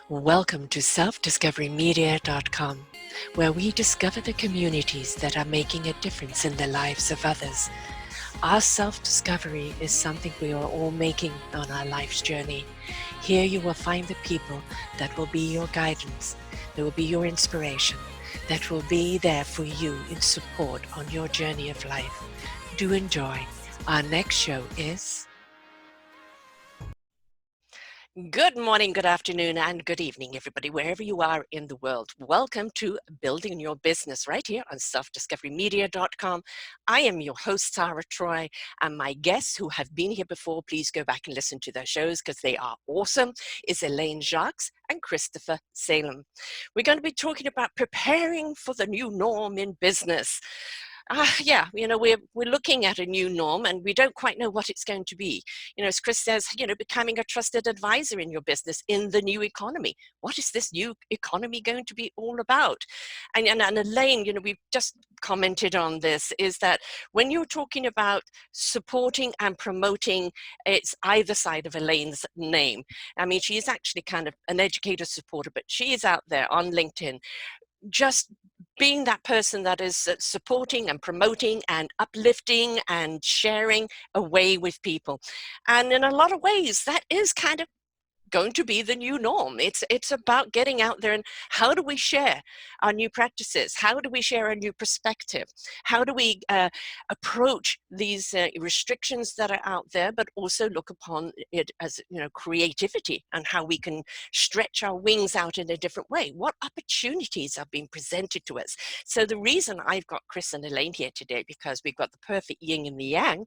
Welcome to selfdiscoverymedia.com, where we discover the communities that are making a difference in the lives of others. Our self-discovery is something we are all making on our life's journey. Here you will find the people that will be your guidance, that will be your inspiration, that will be there for you in support on your journey of life. Do enjoy. Our next show is... Good morning, good afternoon, and good evening, everybody, wherever you are in the world. Welcome to Building Your Business right here on selfdiscoverymedia.com. I am your host, Sara Troy, and my guests who have been here before, please go back and listen to their shows because they are awesome, is Elaine, Jacques, and Christopher Salem. We're going to be talking about preparing for the new norm in business. We're looking at a new norm and we don't quite know what it's going to be. As Chris says, becoming a trusted advisor in your business in the new economy. What is this new economy going to be all about? And Elaine, we've just commented on this, is that when you're talking about supporting and promoting, it's either side of Elaine's name. I mean, she is actually kind of an educator supporter, but she is out there on LinkedIn just being that person that is supporting and promoting and uplifting and sharing a way with people. And in a lot of ways, that is kind of going to be the new norm. It's about getting out there and how do we share our new practices? How do we share a new perspective? How do we approach these restrictions that are out there, but also look upon it as creativity and how we can stretch our wings out in a different way? What opportunities are being presented to us? So the reason I've got Chris and Elaine here today, because we've got the perfect yin and the yang,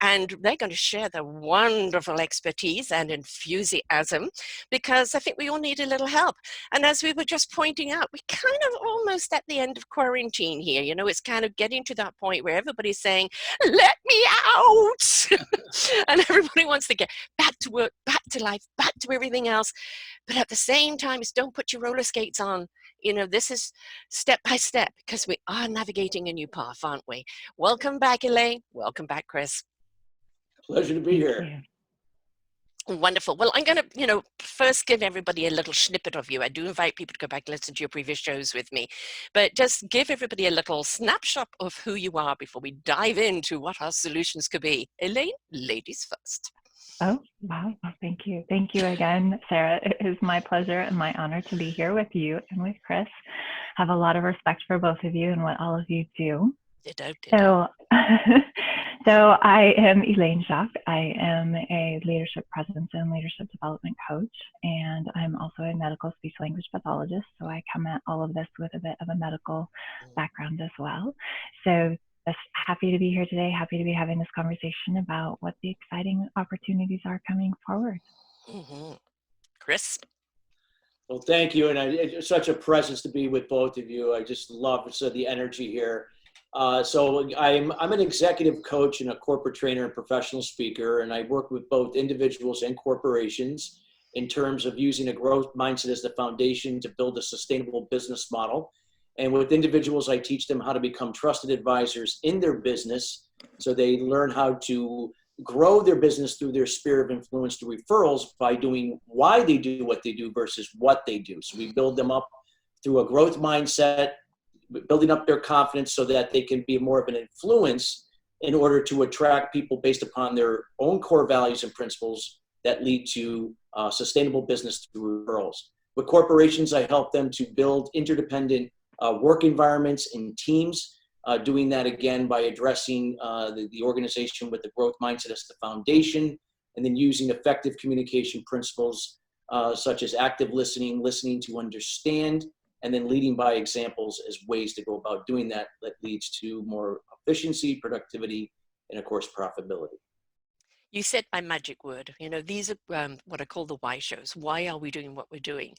and they're going to share their wonderful expertise and enthusiasm, because I think we all need a little help. And as we were just pointing out, we're kind of almost at the end of quarantine here. It's kind of getting to that point where everybody's saying, let me out. And everybody wants to get back to work, back to life, back to everything else. But at the same time, it's don't put your roller skates on. This is step by step, because we are navigating a new path, aren't we? Welcome back, Elaine. Welcome back, Chris. Pleasure to be here. Wonderful. Well, I'm going to, first give everybody a little snippet of you. I do invite people to go back and listen to your previous shows with me, but just give everybody a little snapshot of who you are before we dive into what our solutions could be. Elaine, ladies first. Oh, wow. Well, thank you. Thank you again, Sarah. It is my pleasure and my honor to be here with you and with Chris. I have a lot of respect for both of you and what all of you do. Ditto. So I am Elaine Jacques. I am a leadership presence and leadership development coach, and I'm also a medical speech language pathologist. So I come at all of this with a bit of a medical background as well. So just happy to be here today. Happy to be having this conversation about what the exciting opportunities are coming forward. Mm-hmm. Chris? Well, thank you. And it's such a presence to be with both of you. I just love the energy here. So I'm an executive coach and a corporate trainer and professional speaker, and I work with both individuals and corporations in terms of using a growth mindset as the foundation to build a sustainable business model. And with individuals, I teach them how to become trusted advisors in their business, so they learn how to grow their business through their sphere of influence through referrals by doing why they do what they do versus what they do. So we build them up through a growth mindset, building up their confidence so that they can be more of an influence in order to attract people based upon their own core values and principles that lead to sustainable business through referrals. With corporations, I help them to build interdependent work environments and teams, doing that again by addressing the organization with the growth mindset as the foundation, and then using effective communication principles such as active listening, listening to understand, and then leading by examples as ways to go about doing that leads to more efficiency, productivity, and of course, profitability. You said my magic word. These are what I call the why shows. Why are we doing what we're doing?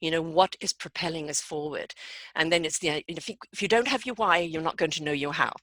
What is propelling us forward? And then it's if you don't have your why, you're not going to know your how.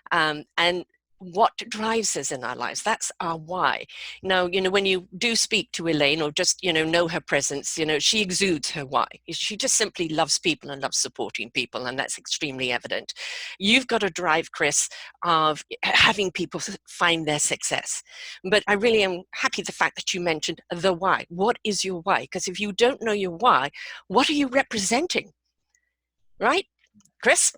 And what drives us in our lives. That's our why. Now, when you do speak to Elaine or just, know her presence, she exudes her why. She just simply loves people and loves supporting people. And that's extremely evident. You've got a drive, Chris, of having people find their success. But I really am happy the fact that you mentioned the why. What is your why? Because if you don't know your why, what are you representing? Right, Chris?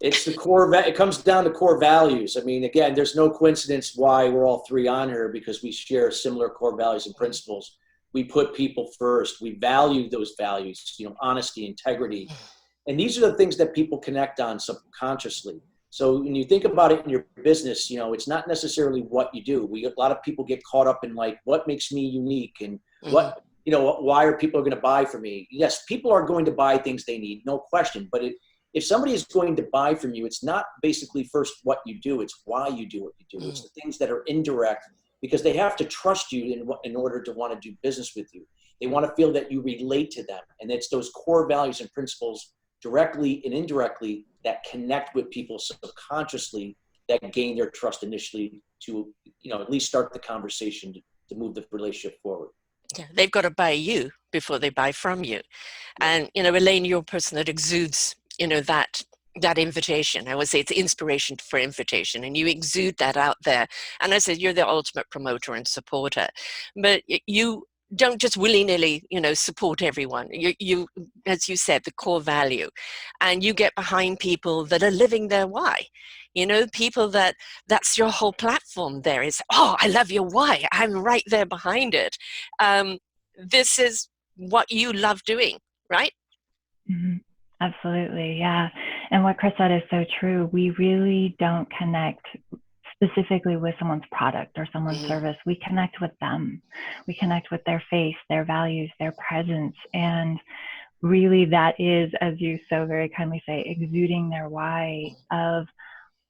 It's the core. It comes down to core values. I mean, again, there's no coincidence why we're all three on here, because we share similar core values and principles. We put people first. We value those values, honesty, integrity. And these are the things that people connect on subconsciously. So when you think about it in your business, it's not necessarily what you do. A lot of people get caught up in like, what makes me unique, and why are people going to buy from me? Yes, people are going to buy things they need, no question. But if somebody is going to buy from you, it's not basically first what you do, it's why you do what you do. It's the things that are indirect, because they have to trust you in order to want to do business with you. They want to feel that you relate to them. And it's those core values and principles, directly and indirectly, that connect with people subconsciously, that gain their trust initially to, at least start the conversation to move the relationship forward. Yeah, they've got to buy you before they buy from you. And, Elaine, you're a person that exudes, that invitation. I would say it's inspiration for invitation, and you exude that out there. And I said, you're the ultimate promoter and supporter, but you don't just willy-nilly, support everyone. You, as you said, the core value, and you get behind people that are living their why. People that's your whole platform there is, oh, I love your why. I'm right there behind it. This is what you love doing, right? Mm-hmm. Absolutely. Yeah. And what Chris said is so true. We really don't connect specifically with someone's product or someone's service. We connect with them. We connect with their face, their values, their presence. And really that is, as you so very kindly say, exuding their why of,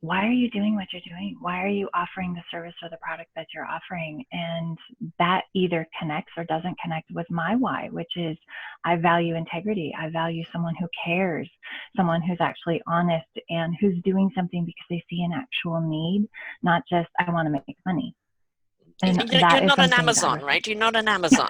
why are you doing what you're doing? Why are you offering the service or the product that you're offering? And that either connects or doesn't connect with my why, which is I value integrity. I value someone who cares, someone who's actually honest and who's doing something because they see an actual need, not just I want to make money. And you're not an Amazon, right? You're not an Amazon.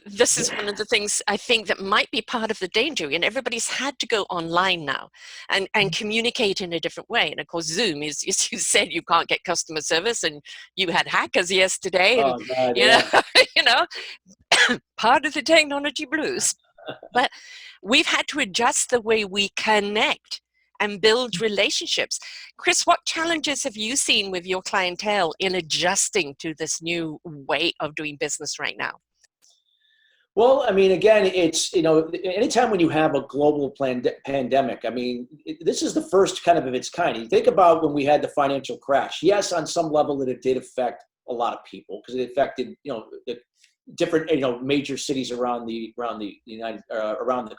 This is one of the things I think that might be part of the danger. Everybody's had to go online now and communicate in a different way. And of course, Zoom is, as you said, you can't get customer service, and you had hackers yesterday. And, God, yeah. Part of the technology blues. But we've had to adjust the way we connect and build relationships. Chris, what challenges have you seen with your clientele in adjusting to this new way of doing business right now? Well, I mean, again, it's, anytime when you have a global pandemic, I mean, this is the first kind of its kind. You think about when we had the financial crash. Yes, on some level it did affect a lot of people, because it affected, the different, major cities around the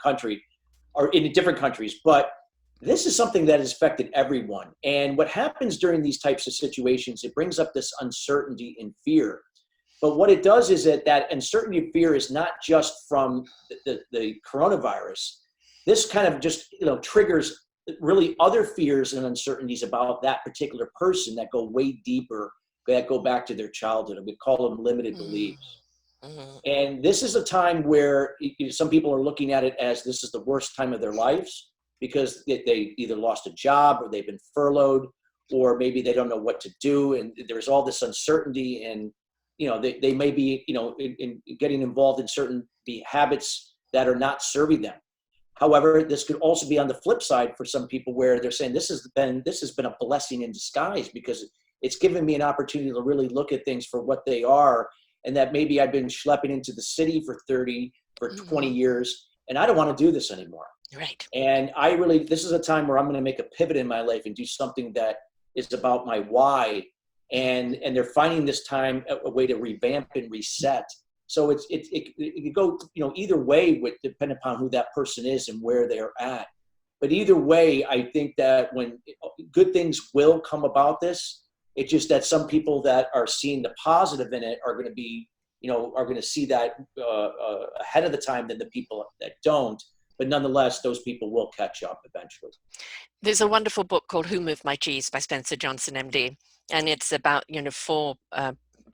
country, or in different countries. But this is something that has affected everyone. And what happens during these types of situations, it brings up this uncertainty and fear. But what it does is that uncertainty and fear is not just from the coronavirus. This kind of just, triggers really other fears and uncertainties about that particular person that go way deeper, that go back to their childhood. And we call them limited beliefs. And this is a time where some people are looking at it as this is the worst time of their lives, because they either lost a job, or they've been furloughed, or maybe they don't know what to do. And there's all this uncertainty, and, they may be, in getting involved in certain habits that are not serving them. However, this could also be on the flip side for some people, where they're saying this has been a blessing in disguise, because it's given me an opportunity to really look at things for what they are. And that maybe I've been schlepping into the city for 20 years, and I don't want to do this anymore. Right. And this is a time where I'm going to make a pivot in my life and do something that is about my why. And they're finding this time a way to revamp and reset. So it could go, either way, depending upon who that person is and where they're at. But either way, I think that when good things will come about this, it's just that some people that are seeing the positive in it are going to be, are going to see that ahead of the time than the people that don't. but nonetheless, those people will catch up eventually. There's a wonderful book called Who Moved My Cheese by Spencer Johnson, MD. And it's about, four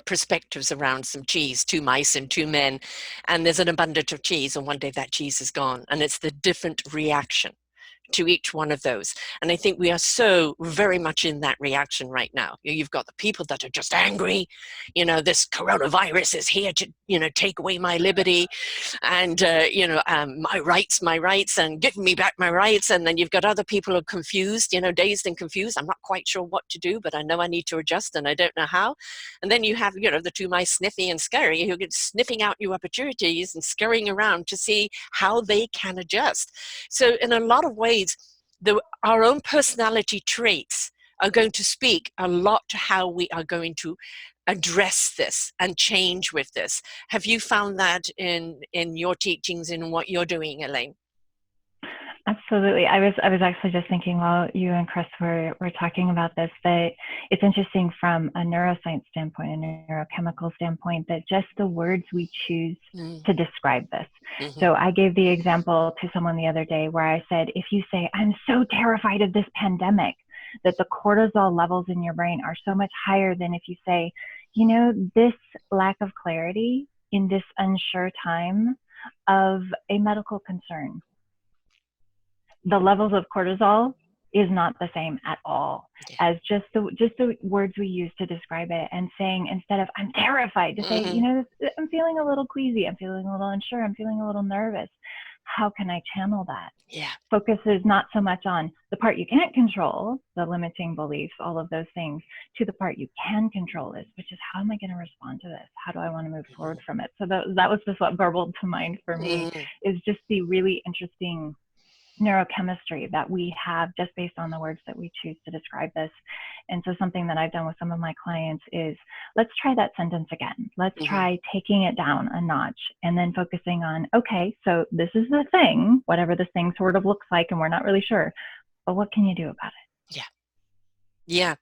perspectives around some cheese, 2 mice and 2 men. And there's an abundance of cheese, and one day that cheese is gone. And it's the different reaction to each one of those. And I think we are so very much in that reaction right now. You've got the people that are just angry, this coronavirus is here to, take away my liberty and, my rights and give me back my rights. And then you've got other people who are confused, dazed and confused. I'm not quite sure what to do, but I know I need to adjust and I don't know how. And then you have, the 2 mice, Sniffy and Scary, who get sniffing out new opportunities and scurrying around to see how they can adjust. So in a lot of ways, our own personality traits are going to speak a lot to how we are going to address this and change with this. Have you found that in your teachings, in what you're doing, Elaine? Absolutely. I was actually just thinking while you and Chris were talking about this, that it's interesting from a neuroscience standpoint, a neurochemical standpoint, that just the words we choose to describe this. Mm-hmm. So I gave the example to someone the other day where I said, if you say, I'm so terrified of this pandemic, that the cortisol levels in your brain are so much higher than if you say, this lack of clarity in this unsure time of a medical concern. The levels of cortisol is not the same at all as just the words we use to describe it, and saying, instead of I'm terrified, to say, I'm feeling a little queasy, I'm feeling a little unsure, I'm feeling a little nervous. How can I channel that? Yeah. Focus is not so much on the part you can't control, the limiting beliefs, all of those things, to the part you can control is, which is, how am I going to respond to this? How do I want to move forward from it? So that was just what burbled to mind for me, is just the really interesting neurochemistry that we have just based on the words that we choose to describe this. And so something that I've done with some of my clients is, let's try that sentence again. Let's try taking it down a notch and then focusing on, okay, so this is the thing, whatever this thing sort of looks like, and we're not really sure, but what can you do about it? Yeah.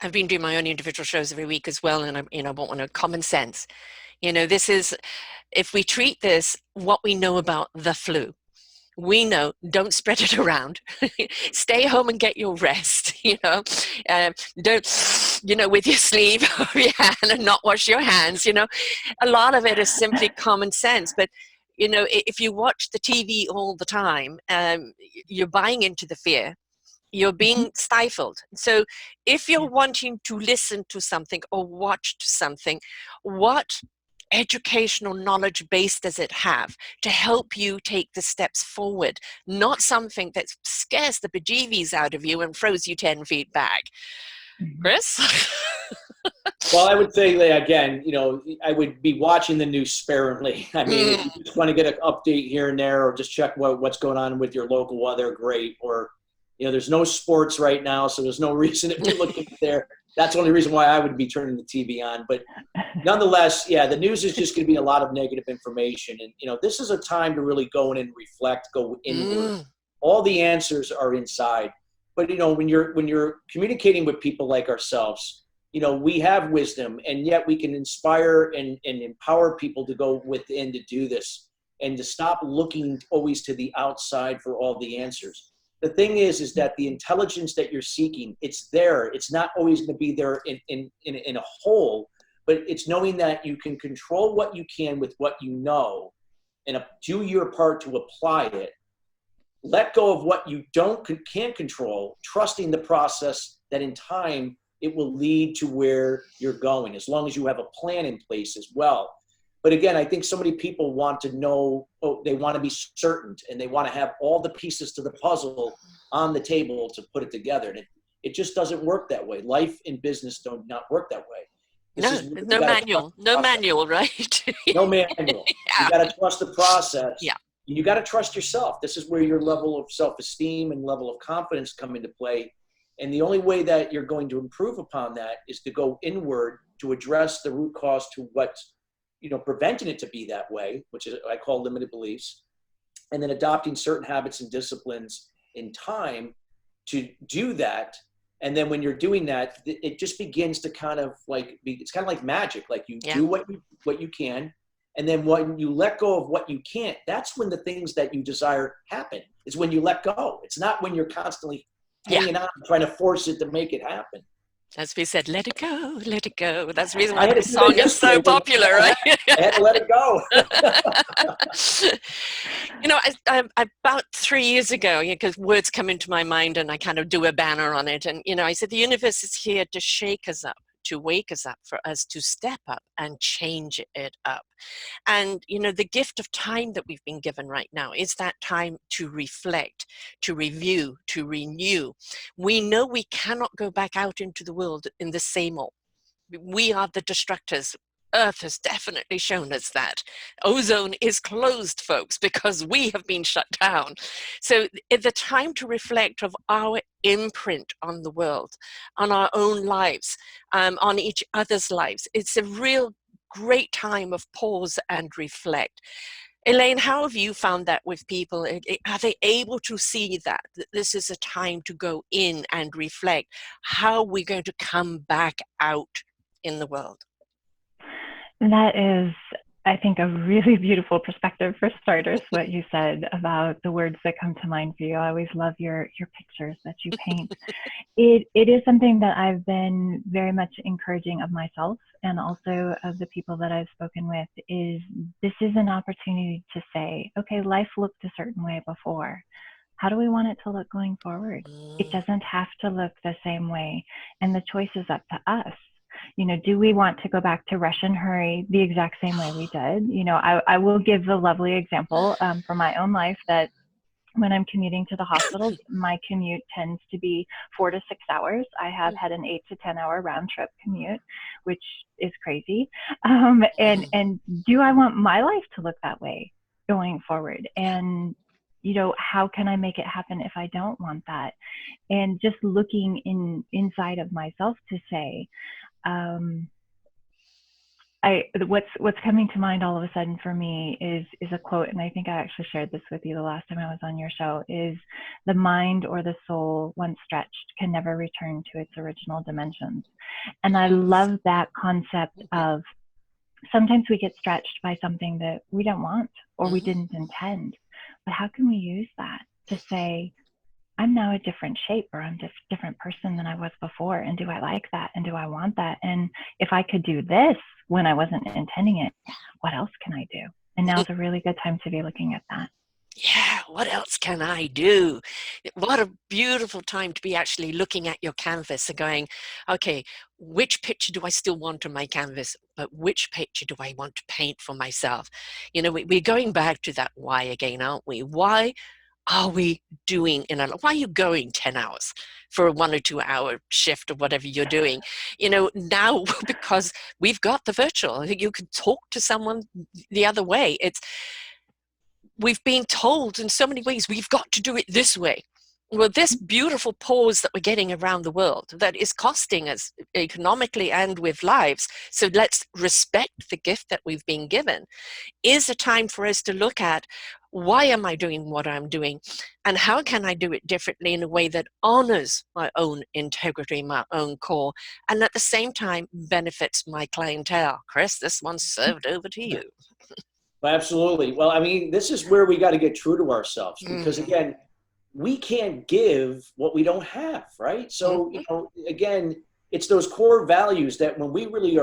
I've been doing my own individual shows every week as well. And I want to common sense. This is, if we treat this, what we know about the flu, we know, don't spread it around. Stay home and get your rest, don't, with your sleeve over your hand and not wash your hands, a lot of it is simply common sense. But, if you watch the TV all the time, you're buying into the fear. You're being stifled. So if you're wanting to listen to something or watch something, what educational knowledge base does it have to help you take the steps forward? Not something that scares the bejeebies out of you and throws you 10 feet back. Chris? Well, I would say, again, I would be watching the news sparingly. I mean, if you just want to get an update here and there, or just check what's going on with your local weather, great. Or, there's no sports right now, so there's no reason to be looking there. That's the only reason why I would be turning the TV on. But nonetheless, the news is just going to be a lot of negative information. And, this is a time to really go in and reflect, go inward. All the answers are inside. But, when you're communicating with people like ourselves, we have wisdom, and yet we can inspire and empower people to go within to do this, and to stop looking always to the outside for all the answers. The thing is that the intelligence that you're seeking, it's there. It's not always going to be there in a whole, but it's knowing that you can control what you can with what you know, and do your part to apply it. Let go of what you can't control, trusting the process that in time it will lead to where you're going, as long as you have a plan in place as well. But again, I think so many people want to know, they want to be certain, and they want to have all the pieces to the puzzle on the table to put it together. And it just doesn't work that way. Life and business do not work that way. No manual, right? No manual. You got to trust the process. Yeah. You got to trust yourself. This is where your level of self-esteem and level of confidence come into play. And the only way that you're going to improve upon that is to go inward to address the root cause to what's preventing it to be that way, which is I call limited beliefs, and then adopting certain habits and disciplines in time to do that. And then when you're doing that, it just begins to kind of it's kind of like magic. Like you do what you can, And then when you let go of what you can't, that's when the things that you desire happen. It's when you let go. It's not when you're constantly hanging on, trying to force it to make it happen. As we said, let it go, let it go. That's the reason I why had to this do that song is so yesterday. popular, right? I had to let it go. You know, about 3 years ago, because words come into my mind and I kind of do a banner on it. And, you know, I said, the universe is here to shake us up, to wake us up, for us to step up and change it up. And, you know, the gift of time that we've been given right now is that time to reflect, to review, to renew. We know we cannot go back out into the world in the same old. We are the destructors. Earth has definitely shown us that. Ozone is closed, folks, because we have been shut down. So it's the time to reflect of our imprint on the world, on our own lives, on each other's lives. It's a real great time of pause and reflect. Elaine, how have you found that with people? Are they able to see that this is a time to go in and reflect how we're going to come back out in the world? That is, I think, a really beautiful perspective for starters, what you said about the words that come to mind for you. I always love your pictures that you paint. It is something that I've been very much encouraging of myself and also of the people that I've spoken with, is this is an opportunity to say, okay, life looked a certain way before. How do we want it to look going forward? It doesn't have to look the same way. And the choice is up to us. You know, do we want to go back to rush and hurry the exact same way we did? You know, I will give the lovely example from my own life that when I'm commuting to the hospital, my commute tends to be 4 to 6 hours. I have had an 8 to 10 hour round trip commute, which is crazy. And do I want my life to look that way going forward? And, you know, how can I make it happen if I don't want that? And just looking inside of myself to say, what's coming to mind all of a sudden for me is a quote, and I think I actually shared this with you the last time I was on your show, is the mind or the soul, once stretched, can never return to its original dimensions. And I love that concept of sometimes we get stretched by something that we don't want or we didn't intend, but how can we use that to say, I'm now a different shape, or I'm just a different person than I was before. And do I like that? And do I want that? And if I could do this when I wasn't intending it, what else can I do? And now's a really good time to be looking at that. Yeah, what else can I do? What a beautiful time to be actually looking at your canvas and going, okay, which picture do I still want on my canvas? But which picture do I want to paint for myself? You know, we're going back to that why again, aren't we? Why are we doing in our life? Why are you going 10 hours for a 1 or 2 hour shift or whatever you're doing? You know, now because we've got the virtual, you can talk to someone the other way. We've been told in so many ways, we've got to do it this way. Well, this beautiful pause that we're getting around the world that is costing us economically and with lives. So let's respect the gift that we've been given, is a time for us to look at, why am I doing what I'm doing? And how can I do it differently in a way that honors my own integrity, my own core, and at the same time benefits my clientele? Chris, this one's served over to you. Absolutely. Well, I mean, this is where we got to get true to ourselves, because again, we can't give what we don't have, right? So, you know, again, it's those core values that when we really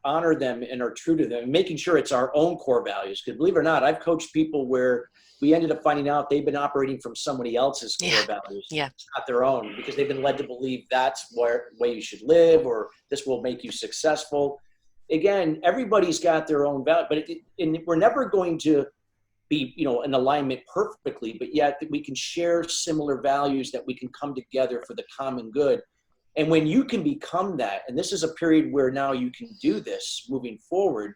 honor them and are true to them, making sure it's our own core values. Because believe it or not, I've coached people where we ended up finding out they've been operating from somebody else's core values. Yeah. It's not their own, because they've been led to believe that's where way you should live, or this will make you successful. Again, everybody's got their own value, but and we're never going to be, you know, in alignment perfectly, but yet we can share similar values that we can come together for the common good. And when you can become that, and this is a period where now you can do this moving forward,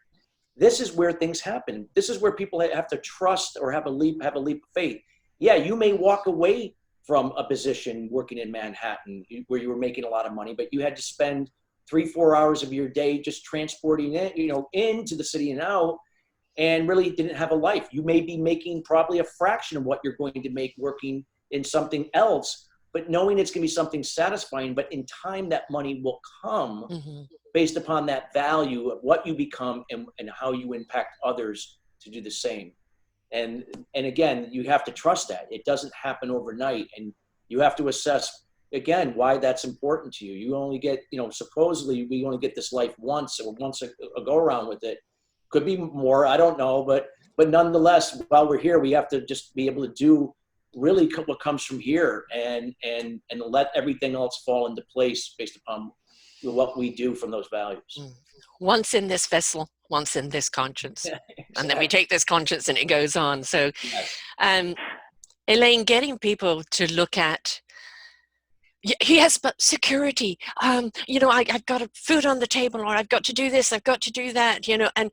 this is where things happen. This is where people have to trust or have a leap of faith. Yeah, you may walk away from a position working in Manhattan where you were making a lot of money, but you had to spend 3-4 hours of your day just transporting it, you know, into the city and out, and really didn't have a life. You may be making probably a fraction of what you're going to make working in something else, but knowing it's going to be something satisfying. But in time, that money will come based upon that value of what you become and how you impact others to do the same. And again, you have to trust that. It doesn't happen overnight. And you have to assess, again, why that's important to you. You only get, supposedly we only get this life once, or once a go around with it. Could be more, I don't know. But nonetheless, while we're here, we have to just be able to do really what comes from here and let everything else fall into place based upon what we do from those values. Once in this vessel, once in this conscience. Exactly. And then we take this conscience and it goes on. So, Yes. Elaine, getting people to look at, yes, but security, I've got food on the table, or I've got to do this, I've got to do that, and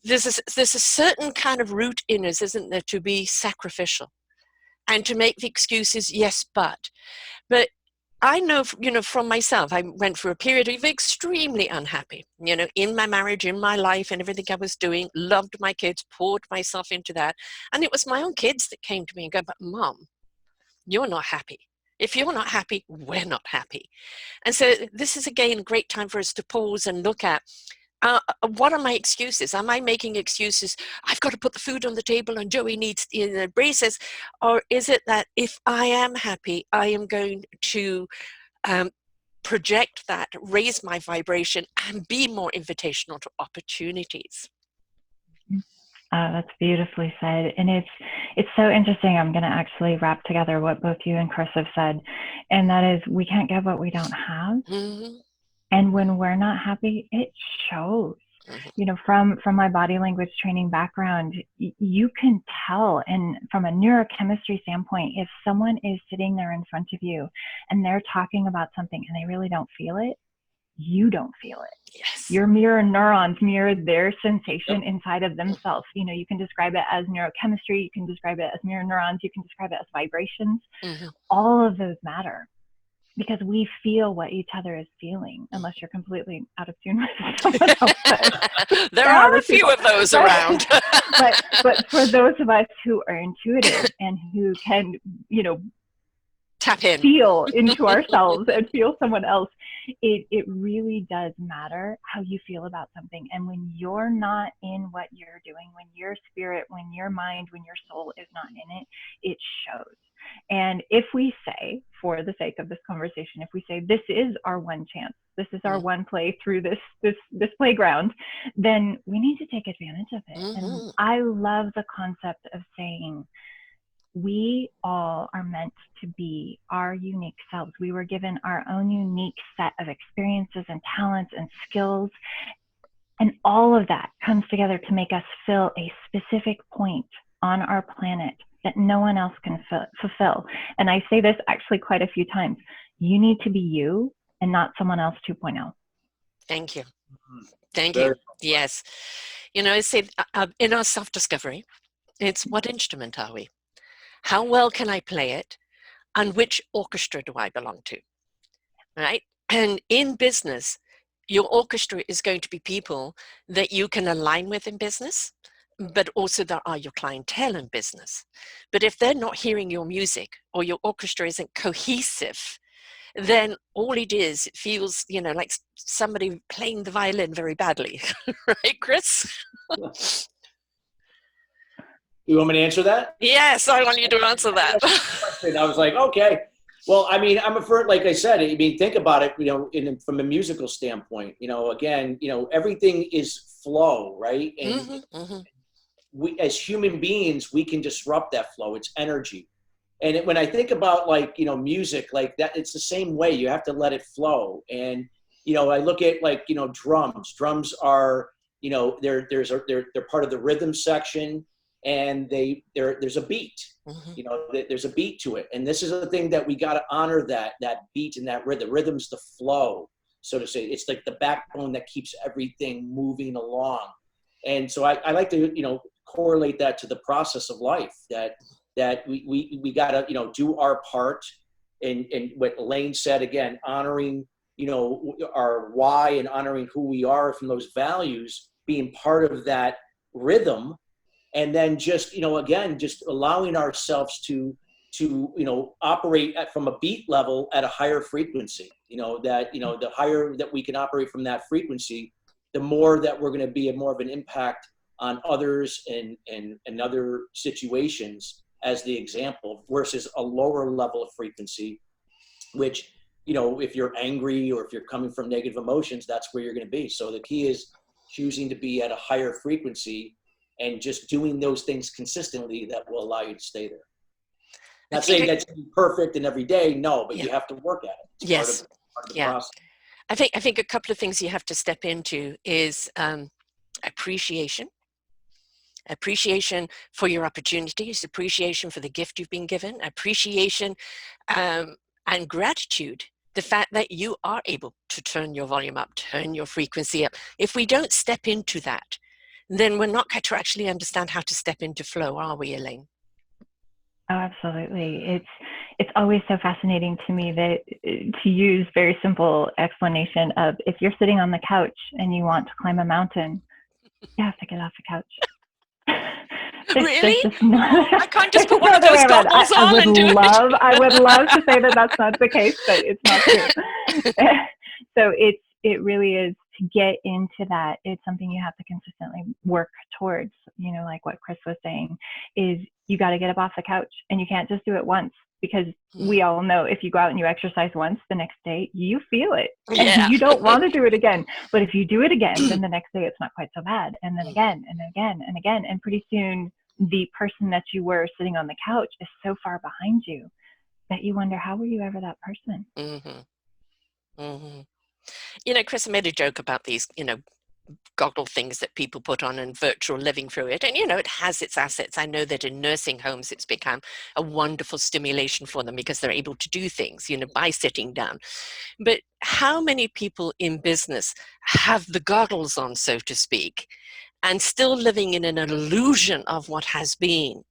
there's a certain kind of root in us, isn't there, to be sacrificial and to make the excuses, yes, but I know, from myself, I went through a period of extremely unhappy, in my marriage, in my life, and everything I was doing, loved my kids, poured myself into that. And it was my own kids that came to me and go, but Mom, you're not happy. If you're not happy, we're not happy. And so this is, again, a great time for us to pause and look at, what are my excuses? Am I making excuses? I've got to put the food on the table and Joey needs braces. Or is it that if I am happy, I am going to project that, raise my vibration, and be more invitational to opportunities? That's beautifully said. And it's so interesting. I'm going to actually wrap together what both you and Chris have said. And that is, we can't give what we don't have. Mm-hmm. And when we're not happy, it shows. From my body language training background, you can tell. And from a neurochemistry standpoint, if someone is sitting there in front of you and they're talking about something and they really don't feel it, you don't feel it. Yes. Your mirror neurons mirror their sensation inside of themselves. You can describe it as neurochemistry, you can describe it as mirror neurons, you can describe it as vibrations. Mm-hmm. All of those matter, because we feel what each other is feeling, unless you're completely out of tune with someone else. There are a few of those around. but for those of us who are intuitive and who can, tap in, feel into ourselves and feel someone else, it really does matter how you feel about something. And when you're not in what you're doing, when your spirit, when your mind, when your soul is not in it, it shows. And if we say, for the sake of this conversation, if we say this is our one chance, this is our one play through this playground, then we need to take advantage of it. Mm-hmm. And I love the concept of saying we all are meant to be our unique selves. We were given our own unique set of experiences and talents and skills. And all of that comes together to make us fill a specific point on our planet that no one else can fulfill. And I say this actually quite a few times. You need to be you and not someone else 2.0. Thank you. Thank you. Yes. I say in our self-discovery, it's what instrument are we? How well can I play it? And which orchestra do I belong to? Right? And in business, your orchestra is going to be people that you can align with in business, but also there are your clientele in business. But if they're not hearing your music or your orchestra isn't cohesive, then all it is, it feels, like somebody playing the violin very badly. Right, Chris? You want me to answer that? Yes, I want you to answer that. I was like, okay. Well, I mean, like I said, think about it, from a musical standpoint, again, everything is flow, right? And we, as human beings, we can disrupt that flow. It's energy. And when I think about music like that, it's the same way. You have to let it flow. And, I look at drums are, they're part of the rhythm section. And there's a beat, there's a beat to it. And this is the thing that we got to honor, that beat and that rhythm. Rhythm's the flow, so to say. It's like the backbone that keeps everything moving along. And so I like to, correlate that to the process of life, that we got to, do our part. And what Elaine said, again, honoring, our why and honoring who we are from those values, being part of that rhythm. And then just, again, just allowing ourselves to to, operate from a beat level at a higher frequency. The higher that we can operate from that frequency, the more that we're going to be more of an impact on others and other situations as the example, versus a lower level of frequency, which, if you're angry or if you're coming from negative emotions, that's where you're going to be. So the key is choosing to be at a higher frequency and just doing those things consistently that will allow you to stay there. Not saying that's perfect and every day, no, but you have to work at it. It's yes. part of the process. I think a couple of things you have to step into is appreciation for your opportunities, appreciation for the gift you've been given, appreciation and gratitude. The fact that you are able to turn your volume up, turn your frequency up. If we don't step into that, then we're not going to actually understand how to step into flow, are we, Elaine? Oh, absolutely. It's always so fascinating to me that to use very simple explanation of, if you're sitting on the couch and you want to climb a mountain, you have to get off the couch. Really? There's no, I can't just put one of those goggles on and do it. I would love to say that that's not the case, but it's not true. So it really is, to get into that. It's something you have to consistently work towards. Like what Chris was saying, is you got to get up off the couch, and you can't just do it once, because we all know if you go out and you exercise once, the next day you feel it. Yeah. You don't want to do it again. But if you do it again, then the next day it's not quite so bad. And then again and again and again. And pretty soon the person that you were sitting on the couch is so far behind you that you wonder, how were you ever that person? Mm-hmm. Mm-hmm. Chris, I made a joke about these, goggle things that people put on and virtual living through it. And, it has its assets. I know that in nursing homes, it's become a wonderful stimulation for them because they're able to do things, by sitting down. But how many people in business have the goggles on, so to speak, and still living in an illusion of what has been,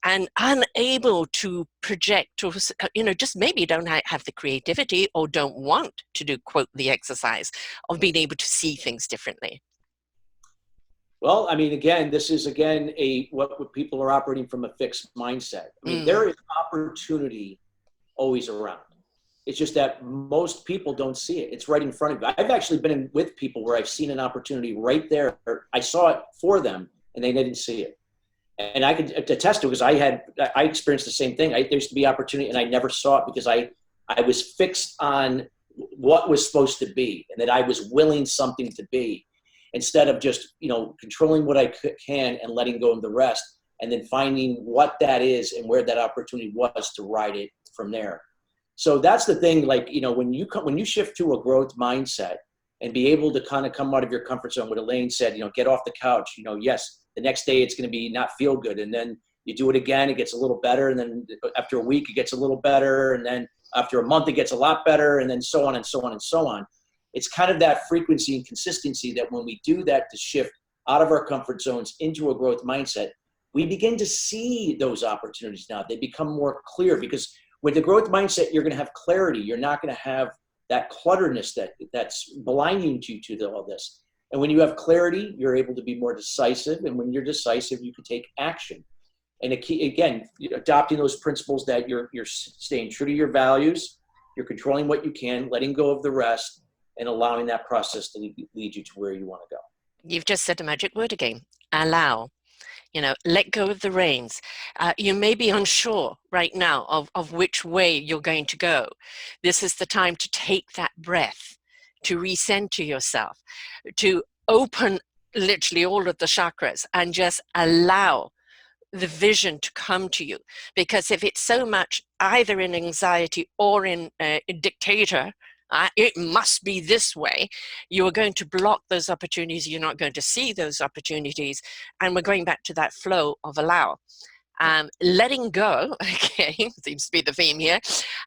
and unable to project, or, just maybe don't have the creativity or don't want to do, quote, the exercise of being able to see things differently? Well, again, this is what people are operating from a fixed mindset. There is opportunity always around. It's just that most people don't see it. It's right in front of you. I've actually been with people where I've seen an opportunity right there. I saw it for them and they didn't see it. And I could attest to it, because I experienced the same thing. There used to be opportunity and I never saw it because I was fixed on what was supposed to be, and that I was willing something to be, instead of just, controlling what I can and letting go of the rest, and then finding what that is and where that opportunity was to ride it from there. So that's the thing, like, when you shift to a growth mindset and be able to kind of come out of your comfort zone, what Elaine said, get off the couch, yes, the next day it's going to be not feel good. And then you do it again, it gets a little better. And then after a week, it gets a little better. And then after a month, it gets a lot better. And then so on and so on and so on. It's kind of that frequency and consistency that when we do that, to shift out of our comfort zones into a growth mindset, we begin to see those opportunities now. They become more clear, because with the growth mindset, you're going to have clarity. You're not going to have that clutterness that's blinding you to all this. And when you have clarity, you're able to be more decisive. And when you're decisive, you can take action. And again, adopting those principles that you're staying true to your values, you're controlling what you can, letting go of the rest, and allowing that process to lead you to where you want to go. You've just said the magic word again: allow. Let go of the reins. You may be unsure right now of which way you're going to go. This is the time to take that breath, to recenter yourself, to open literally all of the chakras and just allow the vision to come to you. Because if it's so much either in anxiety or in a dictator, it must be this way, you are going to block those opportunities. You're not going to see those opportunities. And we're going back to that flow of allow. Letting go, okay, seems to be the theme here,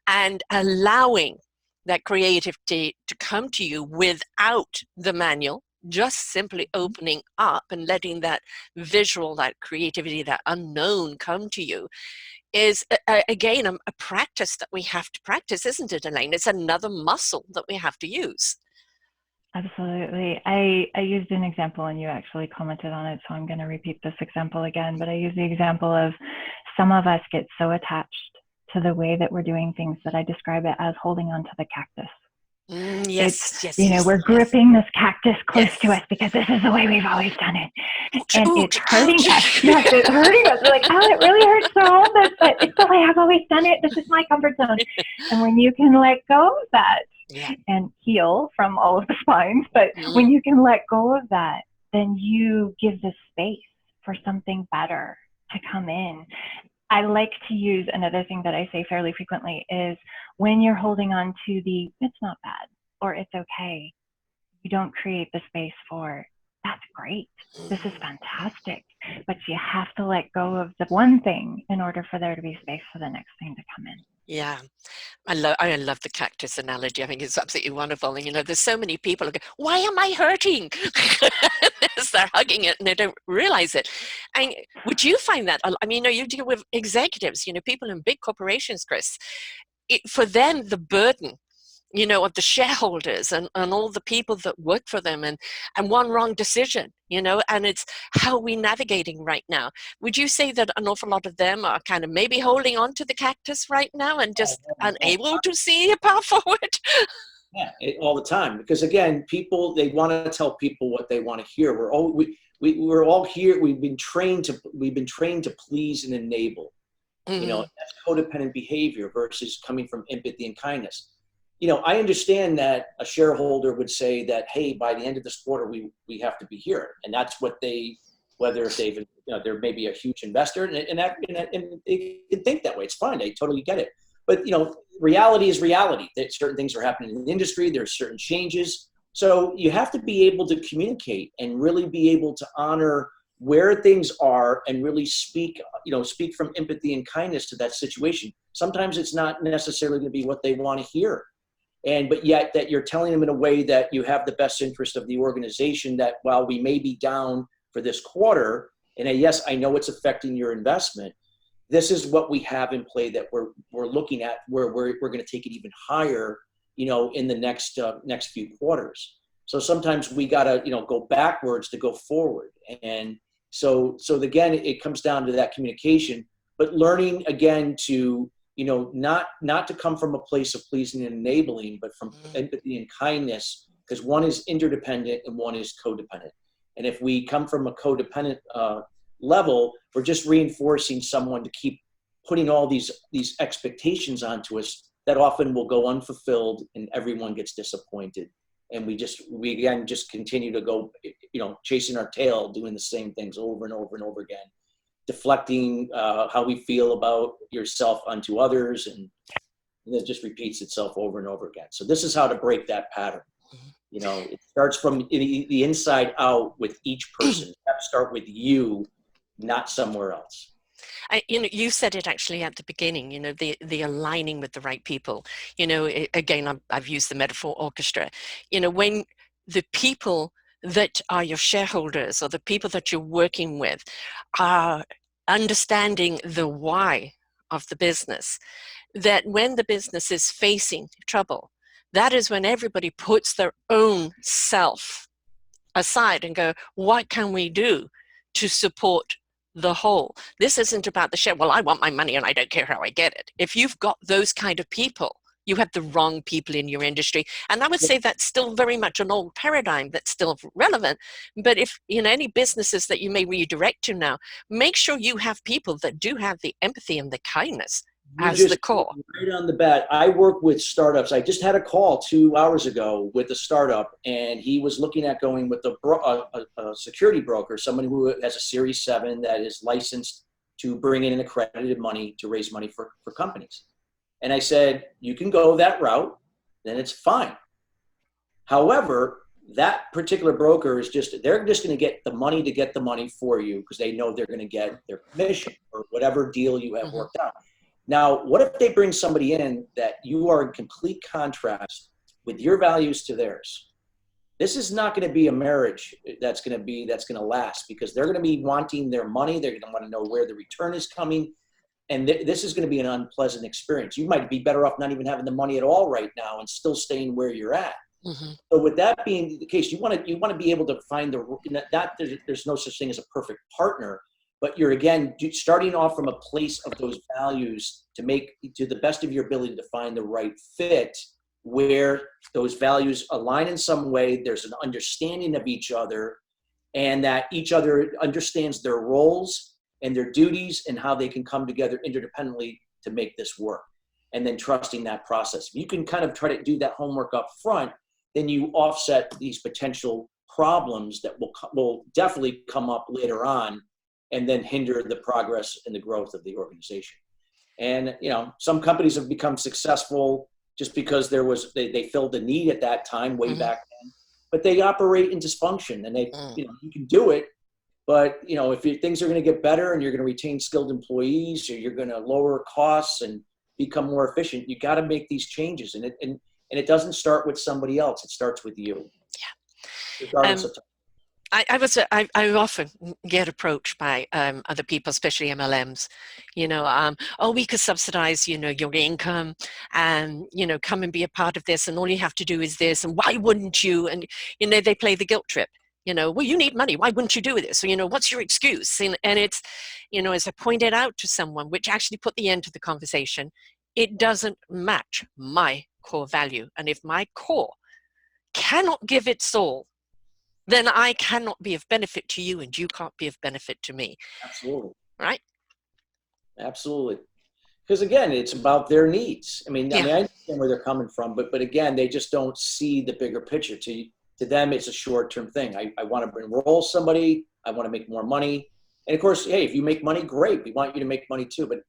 and allowing that creativity to come to you without the manual, just simply opening up and letting that visual, that creativity, that unknown come to you, is again a practice that we have to practice, isn't it, Elaine? It's another muscle that we have to use. Absolutely. I used an example and you actually commented on it, so I'm going to repeat this example again, but I used the example of some of us get so attached to the way that we're doing things that I describe it as holding on to the cactus. Yes, yes, you know, yes, we're yes. gripping this cactus close Yes. to us because this is the way we've always done it. Ouch, And ouch, it's hurting ouch. us. Yes, it's hurting us. We're like, oh, it really hurts to hold this, but it's the way I've always done it. This is my comfort zone. And when you can let go of that Yeah. and heal from all of the spines, but when you can let go of that, then you give the space for something better to come in. I like to use another thing that I say fairly frequently is when you're holding on to the, it's not bad or it's okay, you don't create the space for, that's great, this is fantastic, but you have to let go of the one thing in order for there to be space for the next thing to come in. Yeah. I love the cactus analogy. I think it's absolutely wonderful. And, you know, there's so many people who go, why am I hurting? They're hugging it and they don't realize it. And would you find that? I mean, you know, you deal with executives, you know, people in big corporations, Chris. For them, the burden, you know, of the shareholders and all the people that work for them and one wrong decision, you know, and it's how we're navigating right now. Would you say that an awful lot of them are kind of maybe holding on to the cactus right now and just unable to see a path forward? Yeah, all the time. Because again, people, they want to tell people what they want to hear. We're all here. We've been trained to please and enable. You know, that's codependent behavior versus coming from empathy and kindness. You know, I understand that a shareholder would say that, hey, by the end of this quarter, we have to be here. And that's what whether if they've, you know, they're maybe a huge investor and they can think that way. It's fine. They totally get it. But, you know, reality is reality. That certain things are happening in the industry. There's certain changes. So you have to be able to communicate and really be able to honor where things are and really speak from empathy and kindness to that situation. Sometimes it's not necessarily going to be what they want to hear. But yet that you're telling them in a way that you have the best interest of the organization, that while we may be down for this quarter, and yes, I know it's affecting your investment, this is what we have in play that we're looking at where we're going to take it even higher, you know, in the next few quarters. So sometimes we got to, you know, go backwards to go forward. And so again, it comes down to that communication, but learning again to, you know, not to come from a place of pleasing and enabling, but from empathy and kindness, because one is interdependent and one is codependent. And if we come from a codependent level, we're just reinforcing someone to keep putting all these expectations onto us that often will go unfulfilled and everyone gets disappointed. And we again just continue to go, you know, chasing our tail, doing the same things over and over and over again, deflecting how we feel about yourself onto others, and it just repeats itself over and over again. So this is how to break that pattern. You know, it starts from the inside out with each person. You have to start with you, not somewhere else. You know, you said it actually at the beginning, you know, the aligning with the right people. You know, again, I've used the metaphor orchestra. You know, when the people that are your shareholders or the people that you're working with are understanding the why of the business, that when the business is facing trouble, that is when everybody puts their own self aside and go, what can we do to support the whole? This isn't about the share. Well, I want my money and I don't care how I get it. If you've got those kind of people, you have the wrong people in your industry. And I would say that's still very much an old paradigm that's still relevant. But if, you know, any businesses that you may redirect to now, make sure you have people that do have the empathy and the kindness as the core. Right on the bat. I work with startups. I just had a call 2 hours ago with a startup, and he was looking at going with a security broker, someone who has a Series 7 that is licensed to bring in accredited money to raise money for companies. And I said, you can go that route, then it's fine. However, that particular broker they're just going to get the money for you because they know they're going to get their commission or whatever deal you have worked out. Now, what if they bring somebody in that you are in complete contrast with your values to theirs? This is not going to be a marriage that's going to last, because they're going to be wanting their money. They're going to want to know where the return is coming. And this is going to be an unpleasant experience. You might be better off not even having the money at all right now and still staying where you're at. So with that being the case, you want to be able to find there's no such thing as a perfect partner, but you're again starting off from a place of those values to make to the best of your ability to find the right fit where those values align in some way. There's an understanding of each other, and that each other understands their roles and their duties and how they can come together interdependently to make this work. And then trusting that process. If you can kind of try to do that homework up front, then you offset these potential problems that will definitely come up later on and then hinder the progress and the growth of the organization. And, you know, some companies have become successful just because they filled a need at that time way back then, but they operate in dysfunction, and you know, you can do it, but, you know, if things are going to get better and you're going to retain skilled employees, or you're going to lower costs and become more efficient, you got to make these changes. And it doesn't start with somebody else. It starts with you. Yeah. Regardless of time. I often get approached by other people, especially MLMs, you know, oh, we could subsidize, you know, your income and, you know, come and be a part of this, and all you have to do is this, and why wouldn't you? And, you know, they play the guilt trip, you know, well, you need money, why wouldn't you do this? So, you know, what's your excuse? And it's, you know, as I pointed out to someone, which actually put the end to the conversation, it doesn't match my core value. And if my core cannot give its all, then I cannot be of benefit to you, and you can't be of benefit to me. Absolutely. Right? Absolutely. Because again, it's about their needs. I mean, I understand where they're coming from, but again, they just don't see the bigger picture. To them, it's a short-term thing. I want to enroll somebody. I want to make more money. And of course, hey, if you make money, great. We want you to make money too. But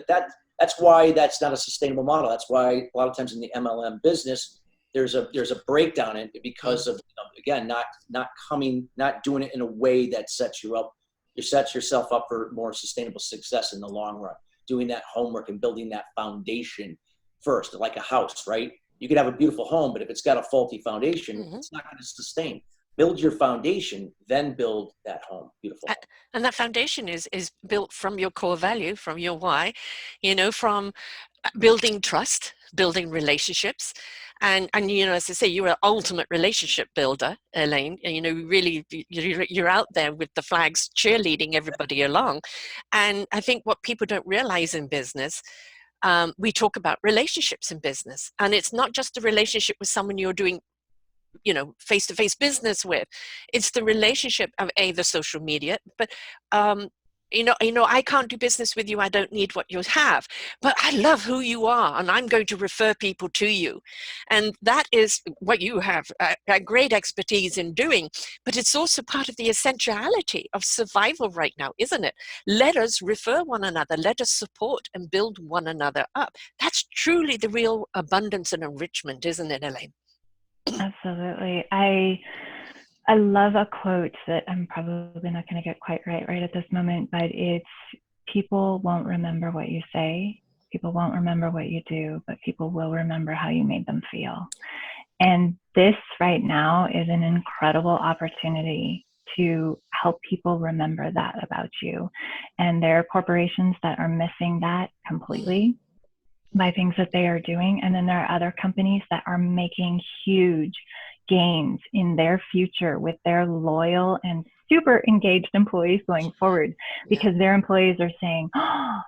that's why that's not a sustainable model. That's why a lot of times in the MLM business, there's a breakdown in it because of, again, not doing it in a way that sets you up. You set yourself up for more sustainable success in the long run. Doing that homework and building that foundation first, like a house, right? You could have a beautiful home, but if it's got a faulty foundation, it's not going to sustain. Build your foundation, then build that home. Beautiful. And that foundation is built from your core value, from your why, you know, from building trust, building relationships. And you know, as I say, you're an ultimate relationship builder, Elaine. And, you know, really, you're out there with the flags cheerleading everybody along. And I think what people don't realize in business, we talk about relationships in business. And it's not just a relationship with someone you're doing, you know, face-to-face business with. It's the relationship of the social media, but you know, I can't do business with you. I don't need what you have, but I love who you are, and I'm going to refer people to you. And that is what you have a great expertise in doing, but it's also part of the essentiality of survival right now, isn't it? Let us refer one another. Let us support and build one another up. That's truly the real abundance and enrichment, isn't it, Elaine? Absolutely. I love a quote that I'm probably not going to get quite right at this moment, but it's, people won't remember what you say, people won't remember what you do, but people will remember how you made them feel. And this right now is an incredible opportunity to help people remember that about you. And there are corporations that are missing that completely by things that they are doing. And then there are other companies that are making huge gains in their future with their loyal and super engaged employees going forward, because their employees are saying, oh,